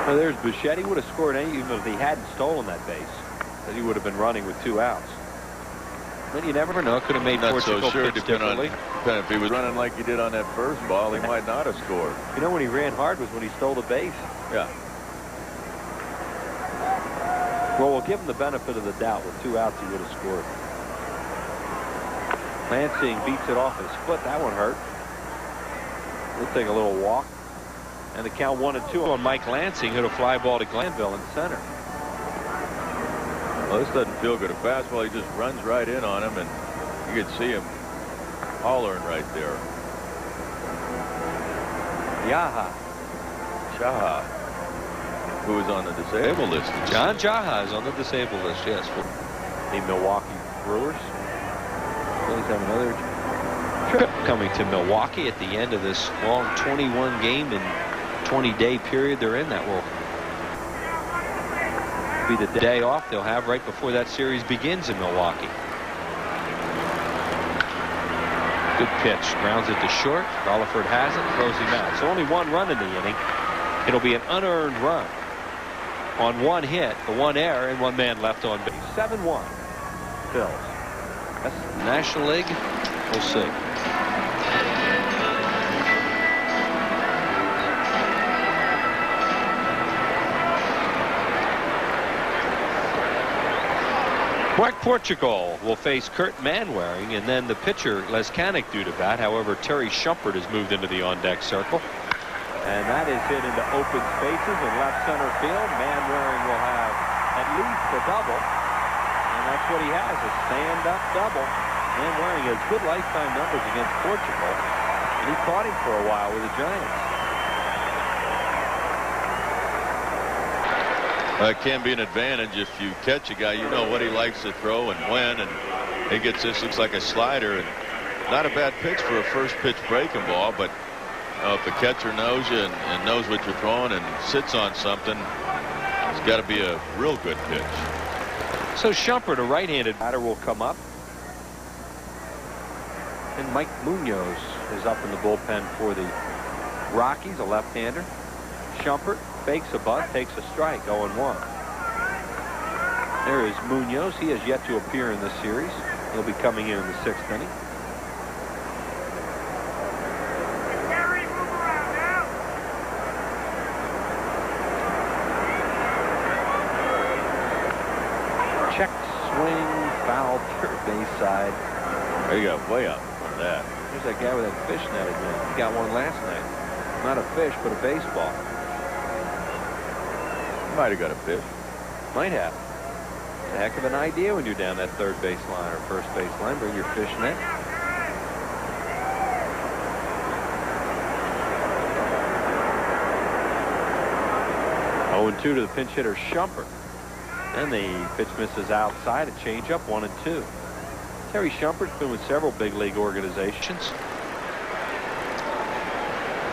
Well, there's Bichette. He would have scored even if he hadn't stolen that base. That he would have been running with 2 outs. But you never know. Could have made Portugal so sure, pitch differently. If he was running like he did on that first ball, he might not have scored. You know, when he ran hard was when he stole the base. Yeah. Well, we'll give him the benefit of the doubt. With 2 outs, he would have scored. Lansing beats it off his foot. That one hurt. He'll take a little walk. And the count 1-2 on Mike Lansing, hit a fly ball to Glanville in center. Well, this doesn't feel good. A fastball, he just runs right in on him, and you can see him hollering right there. Jaha, who is on the disabled list. John Jaha is on the disabled list, yes, for the Milwaukee Brewers. Phillies have another trip coming to Milwaukee at the end of this long 21 game and 20-day period they're in. That will be the day off they'll have right before that series begins in Milwaukee. Good pitch, grounds it to short. Rutherford has it, throws him out. So only one run in the inning. It'll be an unearned run on one hit, the one error, and one man left on base. 7-1. Phils. That's the National League. We'll see. Mark Portugal will face Kurt Manwaring, and then the pitcher Les Canick due to bat. However, Terry Shumpert has moved into the on-deck circle. And that is hit into open spaces in left center field. Manwaring will have at least a double. And that's what he has, a stand-up double. Manwaring has good lifetime numbers against Portugal. And he caught him for a while with the Giants. It can be an advantage if you catch a guy, you know what he likes to throw and when, and he gets this, looks like a slider, and not a bad pitch for a first pitch breaking ball, but if the catcher knows you and knows what you're throwing and sits on something, it's got to be a real good pitch. So Shumpert, a right-handed batter, will come up, and Mike Munoz is up in the bullpen for the Rockies, a left-hander. Shumpert fakes a bunt, takes a strike, 0-1. There is Munoz. He has yet to appear in this series. He'll be coming in the 6th inning. Check swing, foul, third base side. There you go, way up on that. There's that guy with that fish net again. He got one last night. Not a fish, but a baseball. Might have got a fish. Might have. It's a heck of an idea when you're down that third base line or first base line. Bring your fish net. Oh, 2 to the pinch hitter Shumpert. And the pitch misses outside. A changeup, 1-2. Terry Shumpert's been with several big league organizations.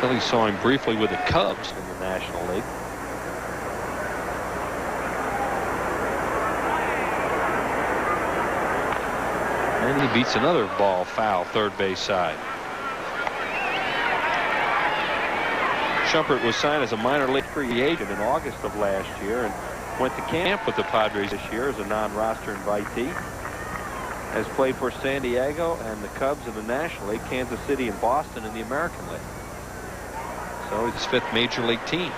Philly saw him briefly with the Cubs in the National League. And he beats another ball foul third base side. Shumpert was signed as a minor league free agent in August of last year and went to camp with the Padres this year as a non-roster invitee. Has played for San Diego and the Cubs in the National League, Kansas City and Boston in the American League. So it's his 5th major league team.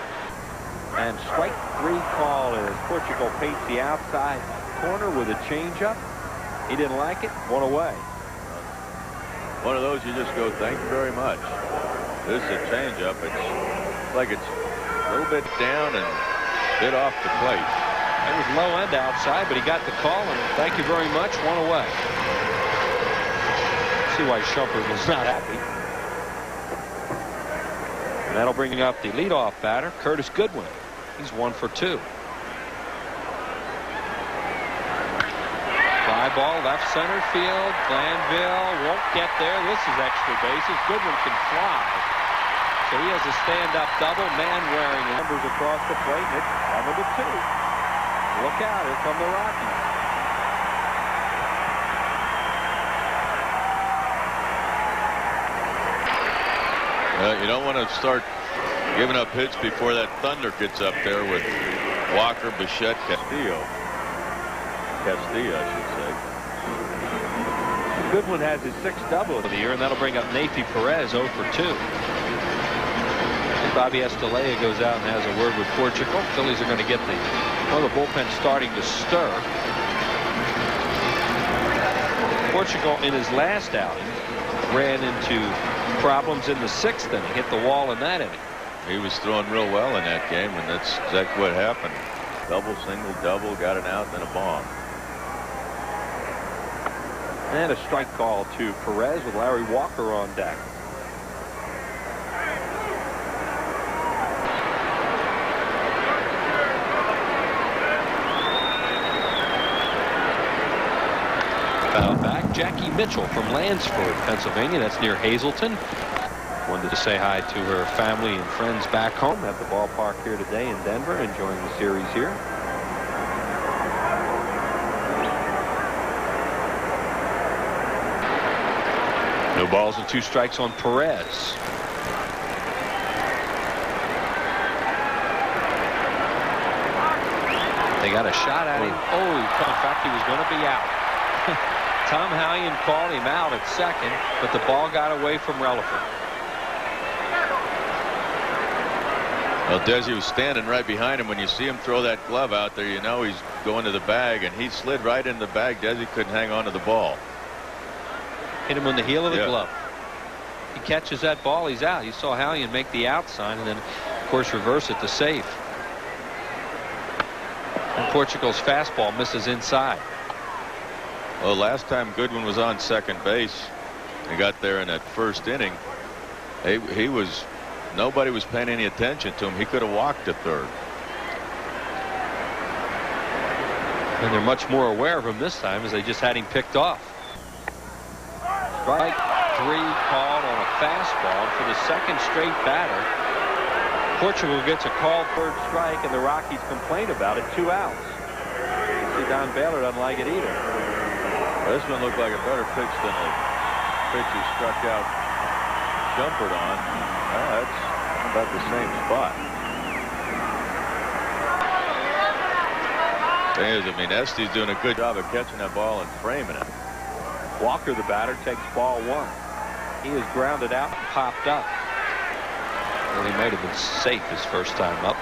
And strike 3 call as Portugal paints the outside corner with a changeup. He didn't like it, 1 away. One of those you just go, thank you very much. This is a changeup. It's like it's a little bit down and a bit off the plate. It was low end outside, but he got the call, and thank you very much, 1 away. See why Shumpert was not happy. And that'll bring up the leadoff batter, Curtis Goodwin. He's 1 for 2. Fly ball, left center field. Glanville won't get there. This is extra bases. Goodwin can fly. So he has a stand-up double. Manwaring numbers across the plate, and it's 7-2. Look out, here come the Rockies. You don't want to start giving up hits before that thunder gets up there with Walker, Bichette, Castillo. Castillo, I should say. Goodwin has his 6th double of the year, and that'll bring up Nathy Perez, 0 for 2. And Bobby Estalella goes out and has a word with Portugal. Phillies are going to get the bullpen starting to stir. Portugal, in his last outing, ran into problems in the 6th inning, hit the wall in that inning. He was throwing real well in that game, and that's exactly what happened. Double, single, double, got an out, then a bomb. And a strike call to Perez with Larry Walker on deck. Foul back. Jackie Mitchell from Lansford, Pennsylvania. That's near Hazleton. Wanted to say hi to her family and friends back home at the ballpark here today in Denver, enjoying the series here. No balls and 2 strikes on Perez. They got a shot at him. Oh, in fact, he was going to be out. Tom Hallion called him out at second, but the ball got away from Relaford. Well, Desi was standing right behind him. When you see him throw that glove out there, you know he's going to the bag, and he slid right in the bag. Desi couldn't hang on to the ball. Hit him on the heel of the glove. He catches that ball, he's out. You saw Hallion make the out sign and then, of course, reverse it to safe. And Portugal's fastball misses inside. Well, last time Goodwin was on second base and got there in that first inning, nobody was paying any attention to him. He could have walked to third. And they're much more aware of him this time as they just had him picked off. Strike 3 called on a fastball for the second straight batter. Portugal gets a called third strike, and the Rockies complain about it. 2 outs. You see, Don Baylor doesn't like it either. Well, this one looked like a better pitch than the pitch he struck out Shumpert on. Well, that's about the same spot. Thing is, I mean, Este's doing a good job of catching that ball and framing it. Walker, the batter, takes ball 1. He is grounded out and popped up. Well, he might have been safe his first time up.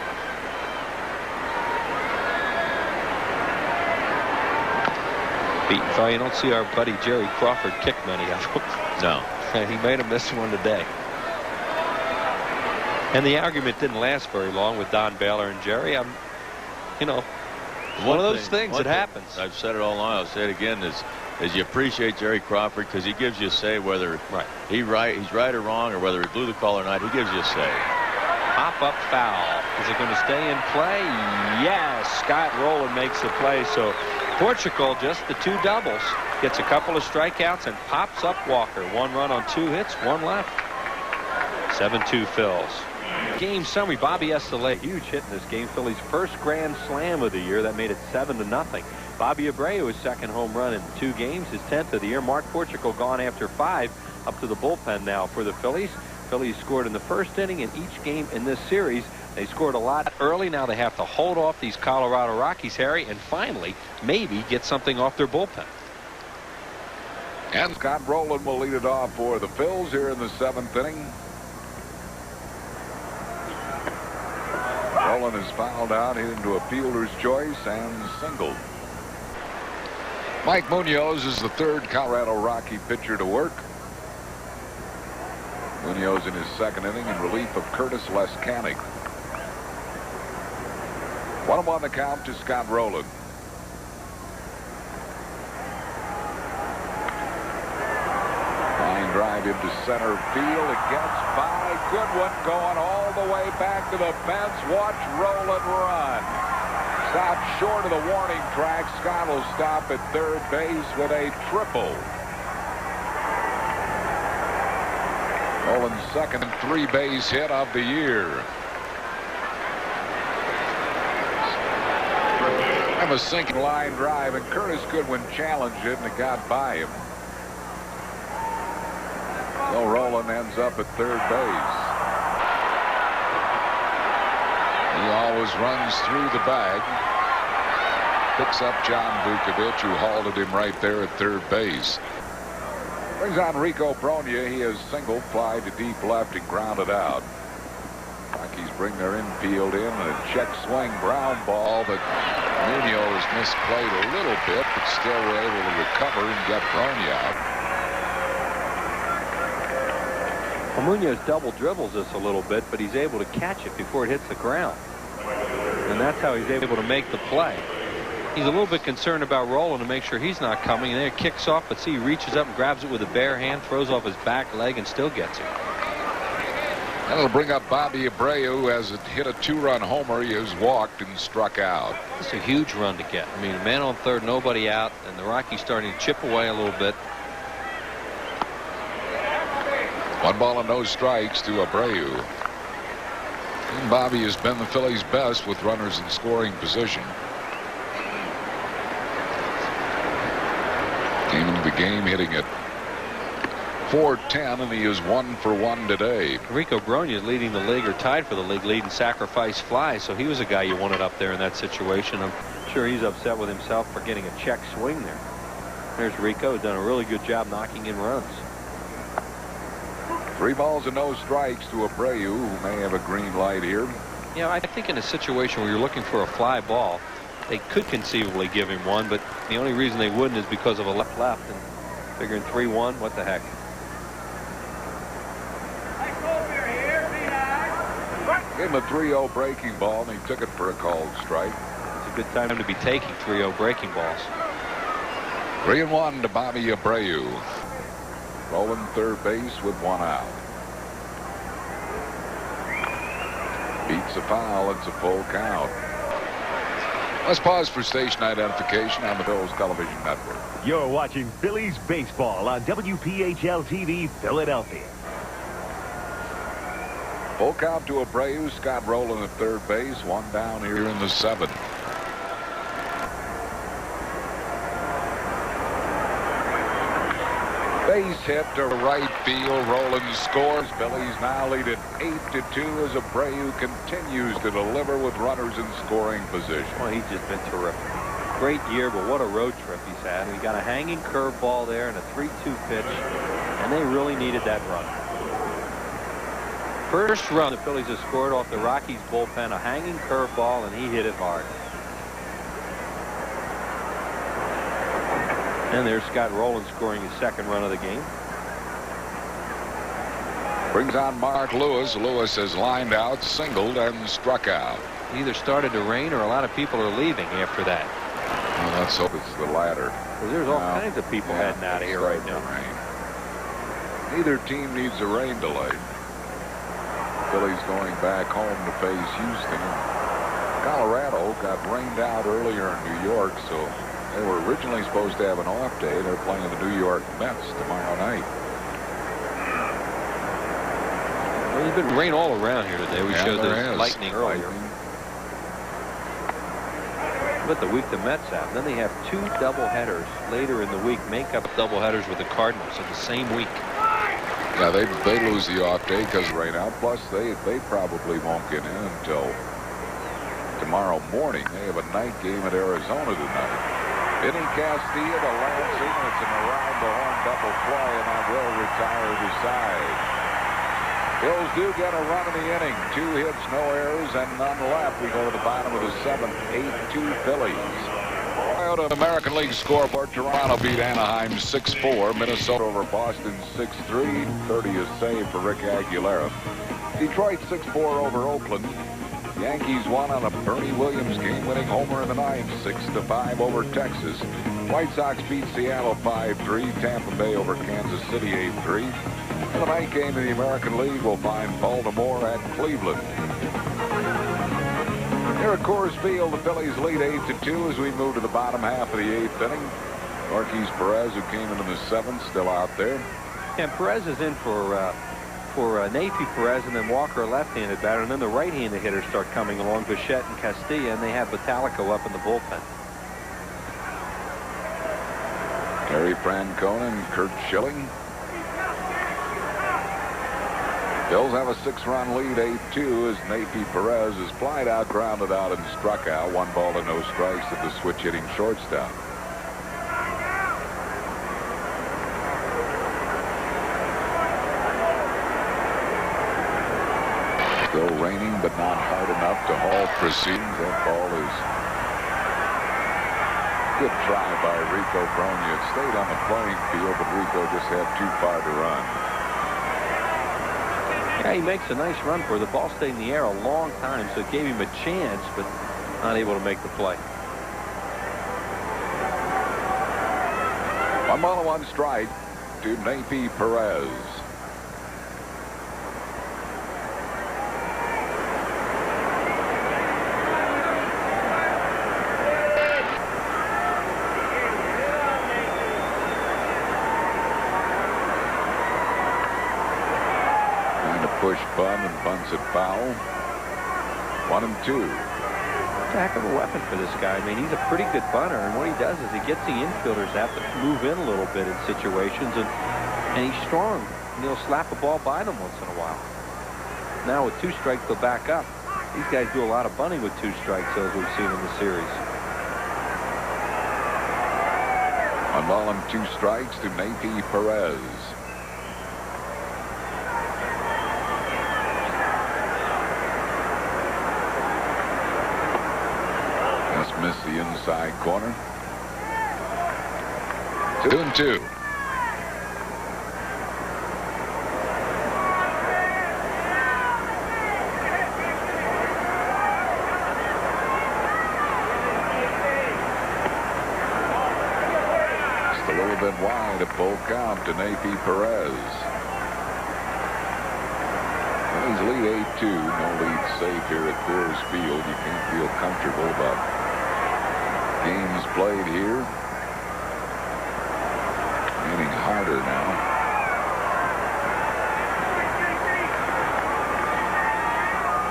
Beaten foul. You don't see our buddy Jerry Crawford kick many of them. No. He made him miss one today. And the argument didn't last very long with Don Baylor and Jerry. You know, one of those things that happens. I've said it all along. I'll say it again. Is you appreciate Jerry Crawford because he gives you a say whether he's right or wrong, or whether he blew the call or not. He gives you a say. Pop-up foul. Is it going to stay in play? Yes. Scott Rowland makes the play. So Portugal, just the 2 doubles, gets a couple of strikeouts and pops up Walker. 1 run on 2 hits, 1 left. 7-2 Phils. Game summary. Bobby Estelle, huge hit in this game. Phillies' first grand slam of the year. That made it 7-0. Bobby Abreu, his second home run in 2 games, his 10th of the year. Mark Portugal gone after 5, up to the bullpen now for the Phillies. Phillies scored in the first inning in each game in this series. They scored a lot early. Now they have to hold off these Colorado Rockies, Harry, and finally maybe get something off their bullpen. And Scott Rowland will lead it off for the Phils here in the 7th inning. Rowland is fouled out, hit into a fielder's choice, and singled. Mike Munoz is the 3rd Colorado Rocky pitcher to work. Munoz in his 2nd inning in relief of Curtis Lescanic. 1-1 the count to Scott Rowland. Line drive into center field. It gets by. Goodwin going all the way back to the fence. Watch Rowland run. Stopped short of the warning track. Scott will stop at third base with a triple. Rowland's 2nd 3-base hit of the year. And a sinking line drive, and Curtis Goodwin challenged it, and it got by him. So Rowland ends up at third base. He always runs through the bag. Picks up John Vukovic, who halted him right there at third base. Brings on Rico Brogna. He has single, fly to deep left, and grounded out. Rockies bring their infield in, and a check swing ground ball that Munoz misplayed a little bit, but still were able to recover and get Brogna out. Well, Munoz double dribbles this a little bit, but he's able to catch it before it hits the ground. And that's how he's able to make the play. He's a little bit concerned about Rowland to make sure he's not coming. And there it kicks off, but see, he reaches up and grabs it with a bare hand, throws off his back leg, and still gets it. That'll bring up Bobby Abreu, who has hit a 2-run homer. He has walked and struck out. It's a huge run to get. I mean, a man on third, nobody out, and the Rockies starting to chip away a little bit. 1 ball and no strikes to Abreu. And Bobby has been the Phillies' best with runners in scoring position. Came into the game hitting at .410, and he is 1 for 1 today. Rico Brogna is leading the league, or tied for the league lead in sacrifice flies, so he was a guy you wanted up there in that situation. I'm sure he's upset with himself for getting a check swing there. There's Rico, done a really good job knocking in runs. 3 balls and no strikes to Abreu, who may have a green light here. Yeah, I think in a situation where you're looking for a fly ball, they could conceivably give him one, but the only reason they wouldn't is because of a left, and figuring 3-1, what the heck. Gave him a 3-0 breaking ball, and he took it for a called strike. It's a good time to be taking 3-0 breaking balls. 3-1 to Bobby Abreu. Rolling third base with 1 out. Beats a foul. It's a full count. Let's pause for station identification on the Phillies Television Network. You're watching Phillies baseball on WPHL TV Philadelphia. Full count to Abreu. Scott Rowland at third base. 1 down here in the 7th. Base hit to right field. Rowland scores. Phillies now lead it 8-2 as Abreu continues to deliver with runners in scoring position. Well, he's just been terrific. Great year, but what a road trip he's had. He got a hanging curveball there and a 3-2 pitch, and they really needed that run. First run the Phillies have scored off the Rockies bullpen, a hanging curveball, and he hit it hard. And there's Scott Rowland scoring his 2nd run of the game. Brings on Mark Lewis. Lewis has lined out, singled, and struck out. Either started to rain or a lot of people are leaving after that. Well, let's hope it's the latter. Well, there's all kinds of people heading out of here right now. Neither team needs a rain delay. Phillies going back home to face Houston. Colorado got rained out earlier in New York, so they were originally supposed to have an off day. They're playing the New York Mets tomorrow night. Well, there's been rain all around here today. We showed the lightning earlier. But the week the Mets have, then they have 2 doubleheaders later in the week. Make up doubleheaders with the Cardinals in the same week. Yeah, they lose the off day because of rain out. Plus, they probably won't get in until tomorrow morning. They have a night game at Arizona tonight. Vinny Castilla to Lansing. It's an around-the-horn double play, and that will retire the side. Bills do get a run in the inning. 2 hits, no errors, and none left. We go to the bottom of the 7th. 8-2 Phillies. The American League scoreboard. Toronto beat Anaheim 6-4. Minnesota over Boston 6-3. 30 a save for Rick Aguilera. Detroit 6-4 over Oakland. Yankees won on a Bernie Williams game-winning homer in the 9th. 6-5 over Texas. White Sox beat Seattle 5-3. Tampa Bay over Kansas City 8-3. And the night game in the American League will find Baltimore at Cleveland. Here at Coors Field, the Phillies lead 8-2 as we move to the bottom half of the 8th inning. Marquis Perez, who came into the 7th, still out there. And Perez is in for Nafy Perez, and then Walker, a left-handed batter, and then the right-handed hitters start coming along, Bichette and Castilla, and they have Vitalico up in the bullpen. Terry Francona and Kurt Schilling. Bills have a 6-run lead, 8-2, as Nafy Perez is flied out, grounded out, and struck out. 1 ball and no strikes at the switch-hitting shortstop. Still raining, but not hard enough to halt proceedings. That ball is good try by Rico Brogna. It stayed on the playing field, but Rico just had too far to run. Yeah, he makes a nice run for it. The ball stayed in the air a long time, so it gave him a chance, but not able to make the play. 1 ball and 1 strike to Nafy Perez. push bunt and bunts it foul. 1-2. It's a heck of a weapon for this guy. I mean, he's a pretty good bunter, and what he does is he gets the infielders to have to move in a little bit in situations, and he's strong. And he'll slap a ball by them once in a while. Now with 2 strikes, they'll back up. These guys do a lot of bunting with 2 strikes, as we've seen in the series. 1 ball and 2 strikes to Jamey Perez. Missed the inside corner. 2-2. Just a little bit wide, a full count to Jamey Perez. Well, he's lead 8-2. No lead safe here at Coors Field. You can't feel comfortable about games played here. Getting harder now.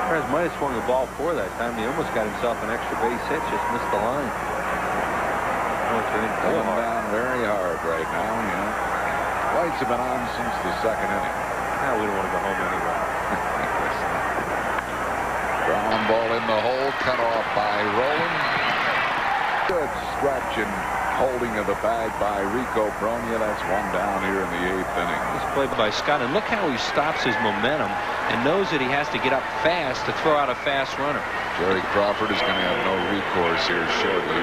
Perez might have swung the ball 4 that time. He almost got himself an extra base hit. Just missed the line. Going down very hard right now. Lights have been on since the 2nd inning. Now we don't want to go home anyway. Ground ball in the hole, cut off by Rowland. Good stretch and holding of the bag by Rico Brogna. That's 1 down here in the 8th inning. This play by Scott, and look how he stops his momentum and knows that he has to get up fast to throw out a fast runner. Jerry Crawford is going to have no recourse here shortly.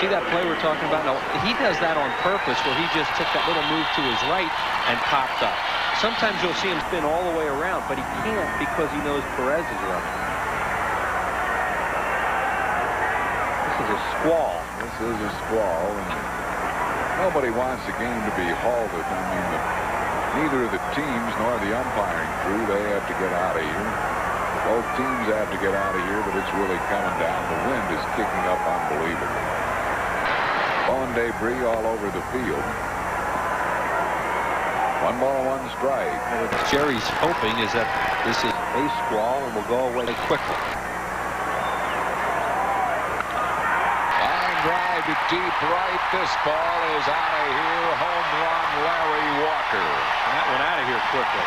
See that play we're talking about? No, he does that on purpose, where he just took that little move to his right and popped up. Sometimes you'll see him spin all the way around, but he can't because he knows Perez is running. This is a squall. This is a squall, and nobody wants the game to be halted. I mean, neither of the teams nor the umpiring crew, they have to get out of here. Both teams have to get out of here, but it's really coming down. The wind is kicking up unbelievably. Bone debris all over the field. 1 ball, 1 strike. What Jerry's hoping is that this is a squall and will go away quickly. Drive to deep right. This ball is out of here. Home run, Larry Walker. And that went out of here quickly.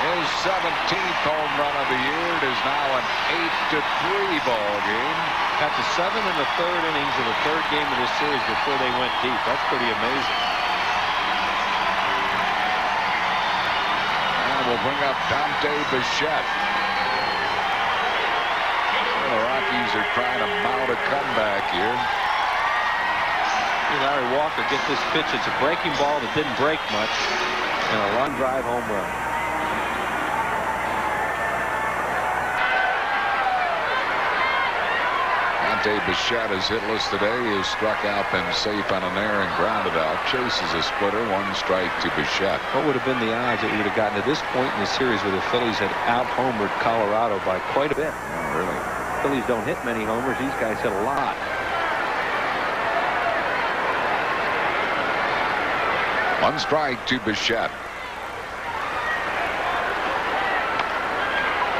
His 17th home run of the year. It is now an 8-3 ball game. Got to 7 in the 3rd innings of the 3rd game of this series before they went deep. That's pretty amazing. And we'll bring up Dante Bichette. The Rockies are trying to mount a comeback here. Larry Walker get this pitch. It's a breaking ball that didn't break much, and a run drive home run. Dante Bichette is hitless today. He has struck out, been safe on an error and grounded out. Chases a splitter. 1 strike to Bichette. What would have been the odds that we would have gotten to this point in the series where the Phillies had out-homered Colorado by quite a bit? Oh, really? Phillies don't hit many homers. These guys hit a lot. One strike to Bichette.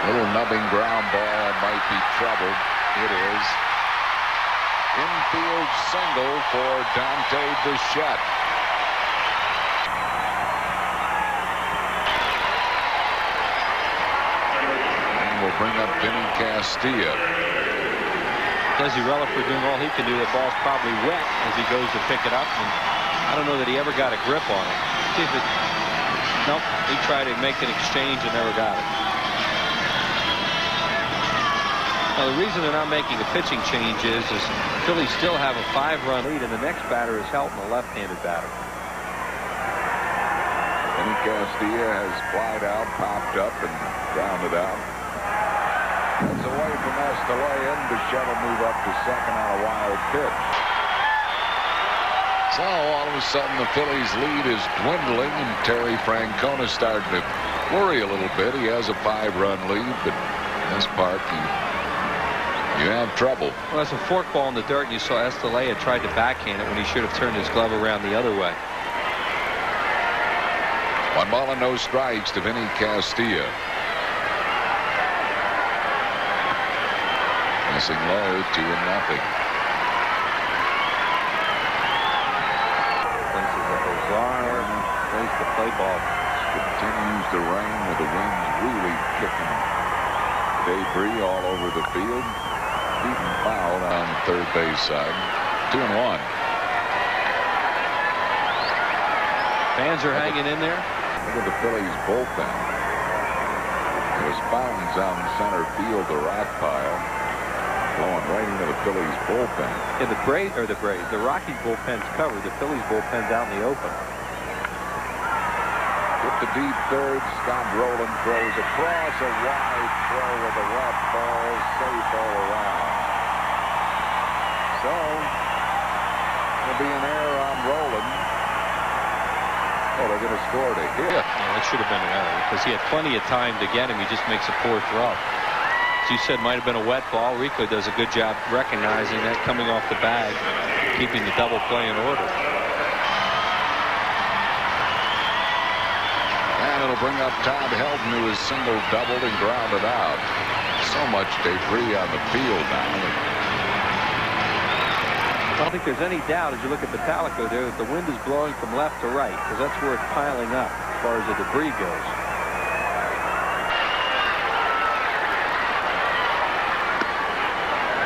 Little nubbing ground ball might be trouble. It is. Infield single for Dante Bichette. And we'll bring up Vinny Castilla. Desi Relaford doing all he can do. The ball's probably wet as he goes to pick it up. And I don't know that he ever got a grip on it. See if it. Nope. He tried to make an exchange and never got it. Now, the reason they're not making a pitching change is Phillies still have a 5-run lead, and the next batter is Helton, a left-handed batter. Vinny Castilla has flied out, popped up, and grounded out. That's away from Estrella. Bichette will move up to second on a wild pitch. So all of a sudden the Phillies lead is dwindling, and Terry Francona starting to worry a little bit. He has a 5-run lead, but in this part you have trouble. Well, that's a fork ball in the dirt, and you saw Estrella tried to backhand it when he should have turned his glove around the other way. 1 ball and no strikes to Vinny Castilla. Missing low, 2-0. Places a bizarre place to play ball. Continues to rain with the winds really kicking debris all over the field. Beaten foul on the third base side. 2-1. Fans are hanging in there. Look at the Phillies bullpen. There's fountains out in center field, the rock pile, blowing right into the Phillies bullpen. Yeah, the Rockies bullpen's covered. The Phillies bullpen's out in the open. With the deep third, Scott Rowland throws across a wide throw with the left ball, safe all around. So, there'll be an error on Rowland. Oh, they're going to score to hit. Yeah, that should have been an error because he had plenty of time to get him. He just makes a poor throw. As you said, might have been a wet ball. Rico does a good job recognizing that coming off the bag, keeping the double play in order. And it'll bring up Todd Helton, who is single-doubled and grounded out. So much debris on the field now. I don't think there's any doubt as you look at Batalico there that the wind is blowing from left to right because that's where it's piling up as far as the debris goes.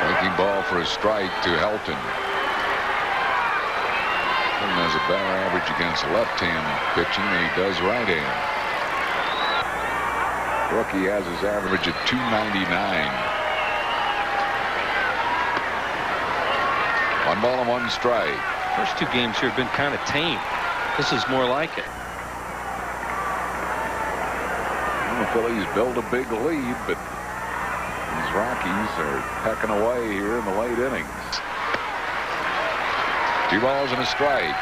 Breaking ball for a strike to Helton. Helton has a better average against left-hand pitching than he does right-hand. Rookie has his average at .299. 1 ball and 1 strike. First 2 games here have been kind of tame. This is more like it. Well, the Phillies build a big lead, but these Rockies are pecking away here in the late innings. 2 balls and a strike.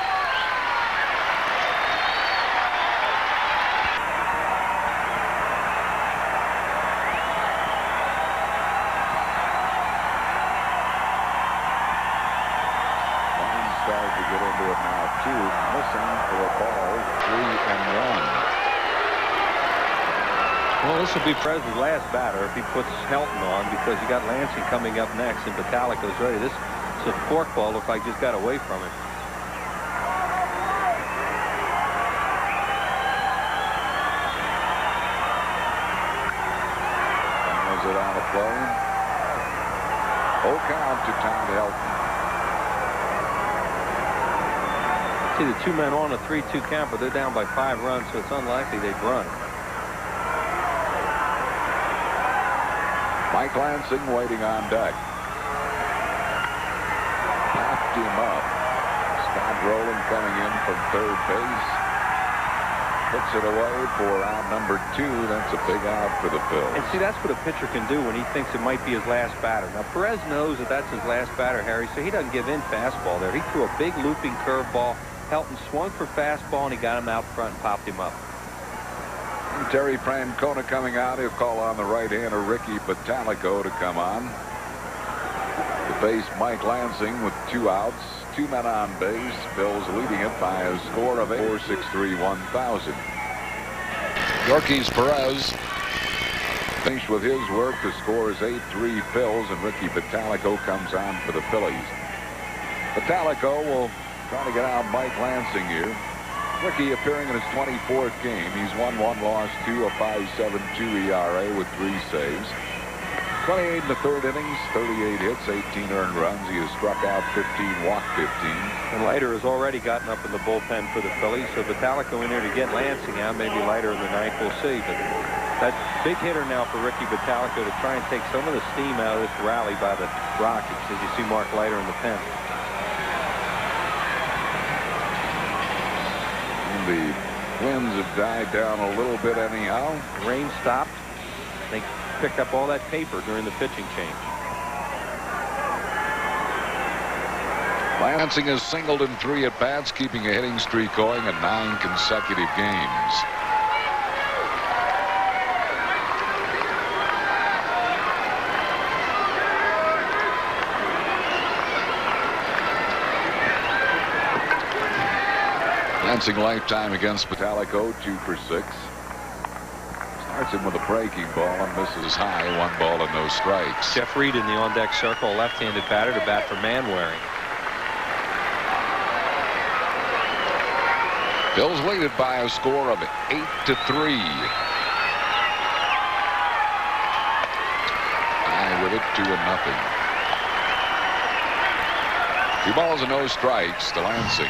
Started to get into it now, too. Missing for a ball, 3-1. Well, this will be Perez's last batter if he puts Helton on because you got Lansing coming up next and Batalico's ready. This is a forkball. Looked like just got away from it. Was it on a play? Full count to Todd Helton. See the 2 men on a 3-2 count, but they're down by 5 runs, so it's unlikely they'd run. Mike Lansing waiting on deck. Popped him up. Scott Rowland coming in from third base. Puts it away for out number 2. That's a big out for the Phils. And see, that's what a pitcher can do when he thinks it might be his last batter. Now, Perez knows that that's his last batter, Harry, so he doesn't give in fastball there. He threw a big looping curveball. Helton swung for fastball, and he got him out front and popped him up. And Terry Francona coming out. He'll call on the right-hander Ricky Batalico to come on. To face Mike Lansing with 2 outs. 2 men on base. Phil's leading it by a score of 4-6-3-1,000. Yorkie's Perez finished with his work. The score is 8-3 Phil's, and Ricky Batalico comes on for the Phillies. Batalico will try to get out Mike Lansing here. Ricky appearing in his 24th game. He's won 1, lost 2, a 5.72 ERA with 3 saves. 28 in the third innings, 38 hits, 18 earned runs. He has struck out 15, walked 15. And Leiter has already gotten up in the bullpen for the Phillies, so Batalico in there to get Lansing out. Maybe Leiter in the ninth, we'll see. But that big hitter now for Ricky Batalico to try and take some of the steam out of this rally by the Rockies, as you see Mark Leiter in the pen. The winds have died down a little bit anyhow. The rain stopped. They picked up all that paper during the pitching change. Lansing has singled in 3 at-bats, keeping a hitting streak going at 9 consecutive games. Lansing lifetime against Metallico, 2 for 6. Starts him with a breaking ball and misses high. 1 ball and no strikes. Jeff Wright in the on-deck circle, left-handed batter to bat for Manwaring. Bills lead it by a score of 8-3. High with it, 2-0. 2 balls and no strikes to Lansing.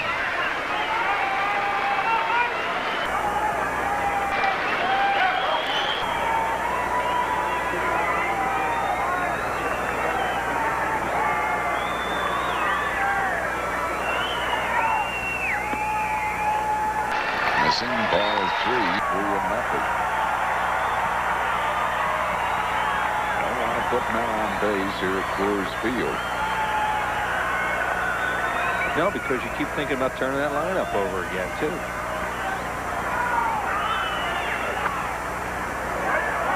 Missing ball 3, 3-0. Don't want to put men on base here at Coors Field. No, because you keep thinking about turning that lineup over again, too.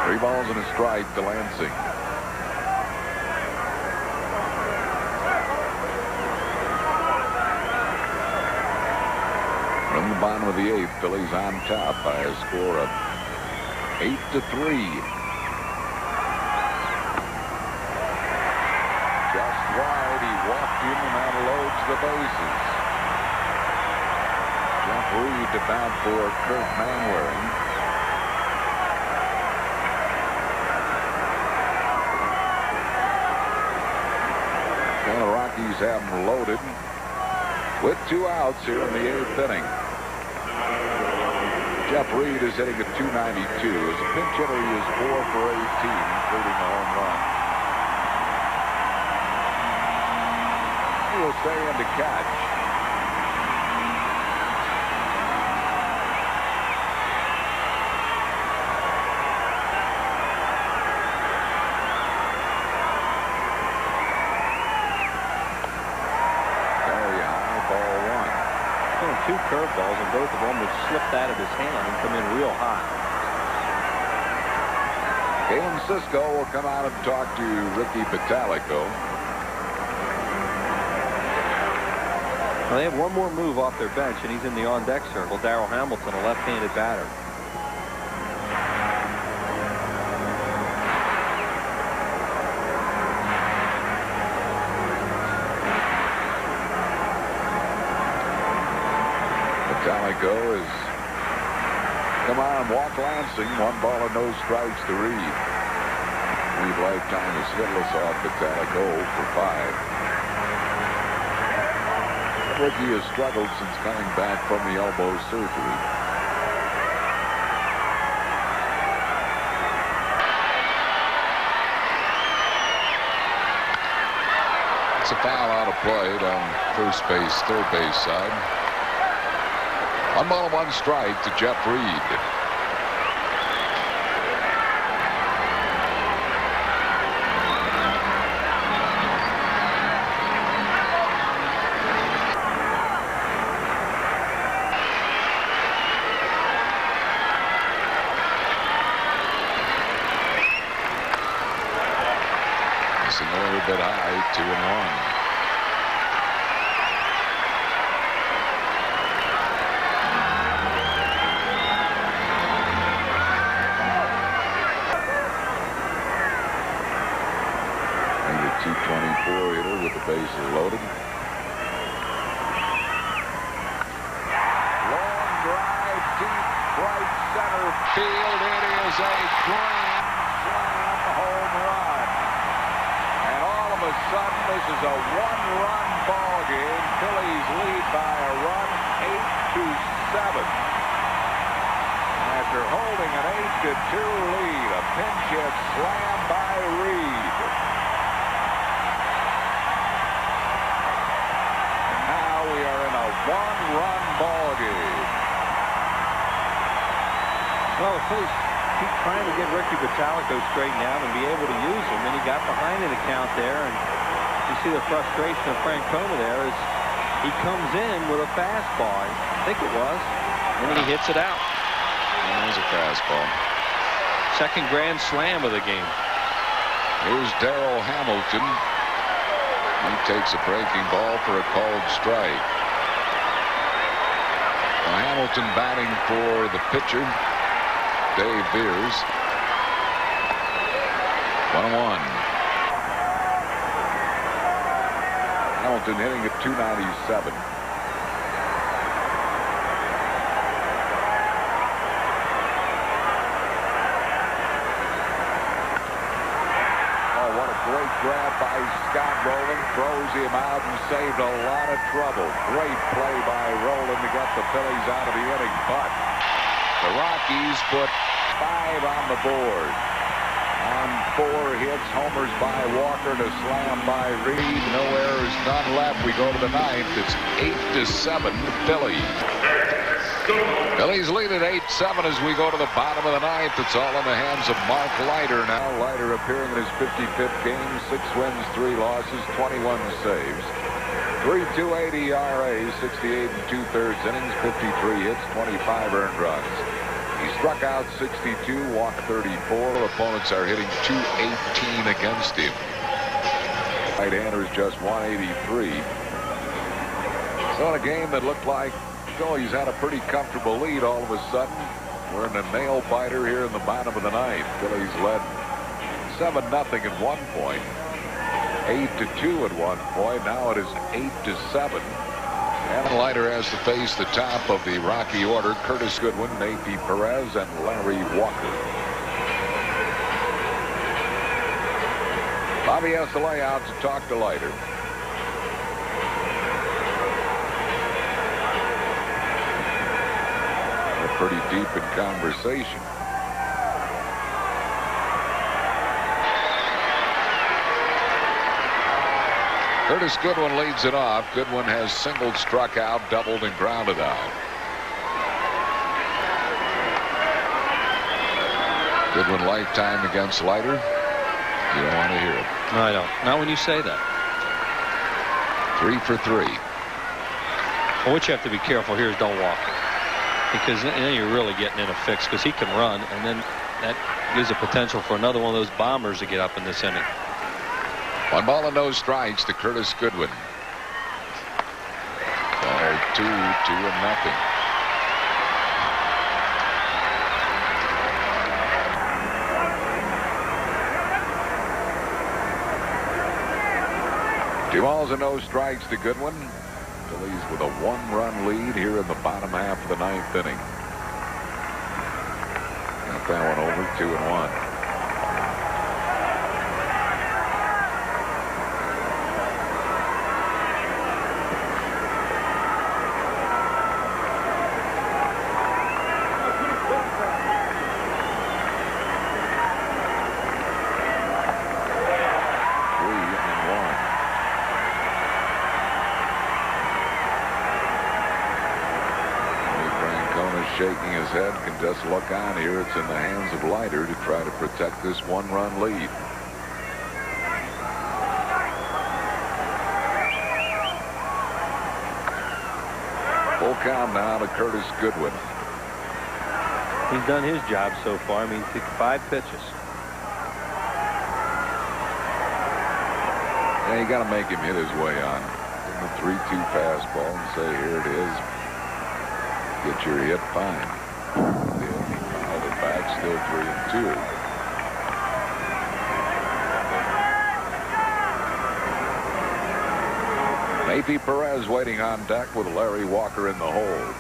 3 balls and a strike to Lansing. From the bottom of the 8th, Phillies on top by a score of 8-3. Just wide, he walked in and that loads the bases. Jeff Reed to bat for Kurt Manwaring. And the Rockies have him loaded with 2 outs here in the 8th inning. Jeff Reed is hitting at 292. As a pinch hitter, he is 4 for 18, including a home run. He will stay in to catch. Very high, ball 1. 2 curveballs, and both of them would slipped out of his hand and come in real high. Galen Cisco will come out and talk to Ricky Metallico. Well, they have one more move off their bench, and he's in the on-deck circle. Darryl Hamilton, a left-handed batter. Metallico is come on, walk Lansing. 1 ball and no strikes to Reed. Reed lifetime is hitless off Metallico, 0 for 5. Ricky has struggled since coming back from the elbow surgery. It's a foul out of play down first base, third base side. 1 ball and 1 strike to Jeff Reed. A little bit high, 2-1. And the 224 hitter with the bases loaded. Long drive, deep right center field. It is a grand slam home run. All of a sudden, this is a 1-run ball game. Phillies lead by a run, 8-7. After holding an 8-2 lead, a pinch hit slam by Reed. And now we are in a 1-run ball game. Well, the Phillies keep trying to get Ricky Metallico straightened out and be able to use him, and he got behind in the count there, and you see the frustration of Francona there as he comes in with a fastball. I think it was, and he hits it out. That was a fastball. Second grand slam of the game. Here's Darryl Hamilton. He takes a breaking ball for a called strike. Hamilton batting for the pitcher, Dave Beers. 1-1. Hamilton hitting at .297. Great grab by Scott Rowland, throws him out and saved a lot of trouble. Great play by Rowland to get the Phillies out of the inning, but the Rockies put 5 on the board. On 4 hits, homers by Walker and a slam by Reed. No errors, none left. We go to the 9th. It's 8-7 Phillies. Phillies lead at 8-7 as we go to the bottom of the 9th. It's all in the hands of Mark Leiter now. Leiter appearing in his 55th game, 6 wins, 3 losses, 21 saves. 3.28 ERA, 68 2/3 innings, 53 hits, 25 earned runs. He struck out 62, walked 34. Opponents are hitting .218 against him. Right-handers just .183. So in a game that looked like Phillies had a pretty comfortable lead, all of a sudden we're in a nail biter here in the bottom of the 9th. Phillies led 7-0 at one point, 8-2 at one point. Now it is 8-7. And Leiter has to face the top of the Rocky order: Curtis Goodwin, Nathan Perez, and Larry Walker. Bobby has to lay out to talk to Leiter. Pretty deep in conversation. Curtis Goodwin leads it off. Goodwin has singled, struck out, doubled, and grounded out. Goodwin lifetime against Leiter. You don't want to hear it. No, I don't. Not when you say that. 3 for 3. Well, what you have to be careful here is don't walk. Because then you're really getting in a fix, because he can run, and then that gives a potential for another one of those bombers to get up in this inning. 1 ball and no strikes to Curtis Goodwin. Ball 2-0. Two balls and no strikes to Goodwin. Phillies with a 1-run lead here in the bottom half of the 9th inning. Got that one over, 2-1. Shaking his head, can just look on here. It's in the hands of Leiter to try to protect this 1-run lead. Full count now to Curtis Goodwin. He's done his job so far. I mean, he took 5 pitches. Yeah, you got to make him hit his way on. Give him a 3-2 fastball and say, here it is. Get your hit, fine. Fouled it back, still 3-2. Nathan Perez waiting on deck with Larry Walker in the hole.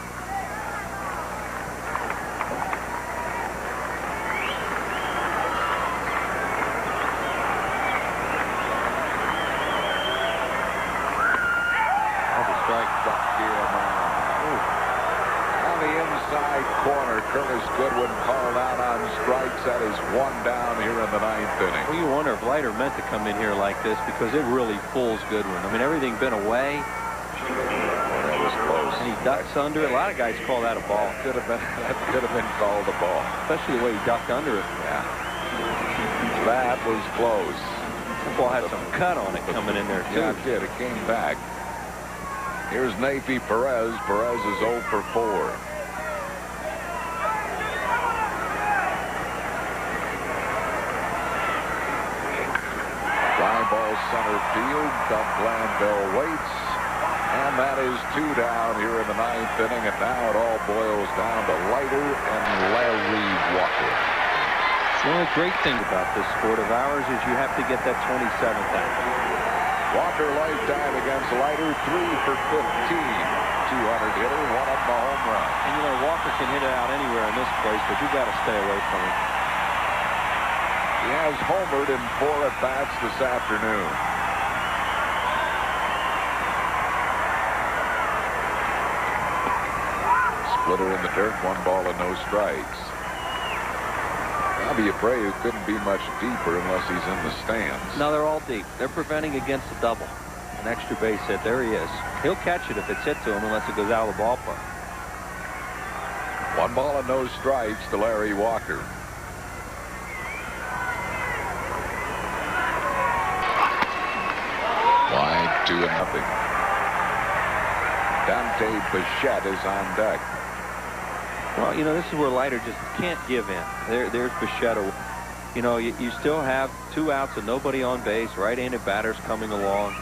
Corner, Curtis Goodwin called out on strikes. That is 1 down here in the 9th inning. Well, you wonder if Leiter meant to come in here like this, because it really fools Goodwin. I mean, everything been away. That was close. And he ducks under it. A lot of guys call that a ball. That could have been called a ball. Especially the way he ducked under it. Yeah. That was close. The ball had some cut on it coming in there, too. Yeah, it did. It came back. Here's Nathan Perez. Perez is 0 for 4. Center field. Doug Glanville waits. And that is 2 down here in the 9th inning, and now it all boils down to Leiter and Larry Walker. The only great thing about this sport of ours is you have to get that 27th out. Walker lifetime against Leiter, 3 for 15. 200 hitter, one up the home run. And you know, Walker can hit it out anywhere in this place, but you got to stay away from him. He has homered in 4 at-bats this afternoon. Splitter in the dirt, 1 ball and no strikes. Bobby Abreu couldn't be much deeper unless he's in the stands. No, they're all deep. They're preventing against a double. An extra base hit. There he is. He'll catch it if it's hit to him unless it goes out of the ballpark. 1 ball and no strikes to Larry Walker. Wide 2-0. Dante Bichette is on deck. Well, you know, this is where Leiter just can't give in. There's Bichette. You know, you still have 2 outs and nobody on base. Right-handed batters coming along.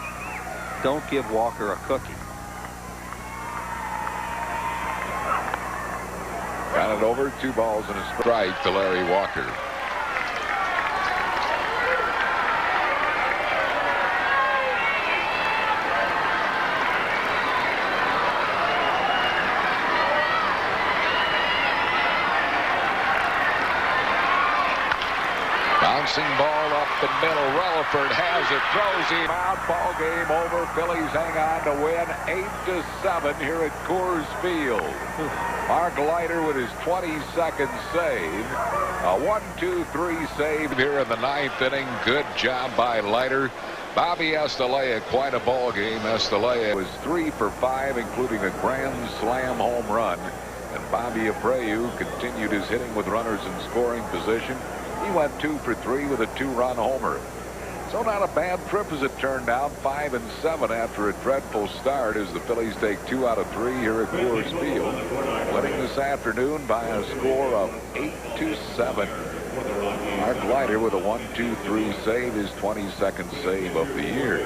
Don't give Walker a cookie. Got it over, 2 balls and a strike to Larry Walker. Bouncing ball up the middle. Relaford has it, throws him out. Ball game over. Phillies hang on to win 8-7 here at Coors Field. Mark Leiter with his 22nd save. A 1-2-3 save here in the 9th inning. Good job by Leiter. Bobby Estalella, quite a ball game. Estalella was 3 for 5, including a grand slam home run. And Bobby Abreu continued his hitting with runners in scoring position. He went 2 for 3 with a 2-run homer. So not a bad trip as it turned out. 5-7 after a dreadful start as the Phillies take 2 out of 3 here at Coors Field. Winning this afternoon by a score of 8-7. Mark Leiter with a 1-2-3 save, his 22nd save of the year.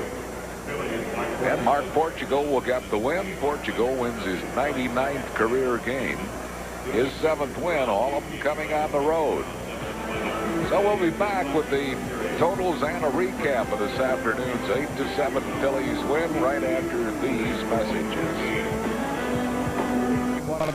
And Mark Portugal will get the win. Portugal wins his 99th career game. His 7th win, all of them coming on the road. So we'll be back with the totals and a recap of this afternoon's 8-7 Phillies win right after these messages.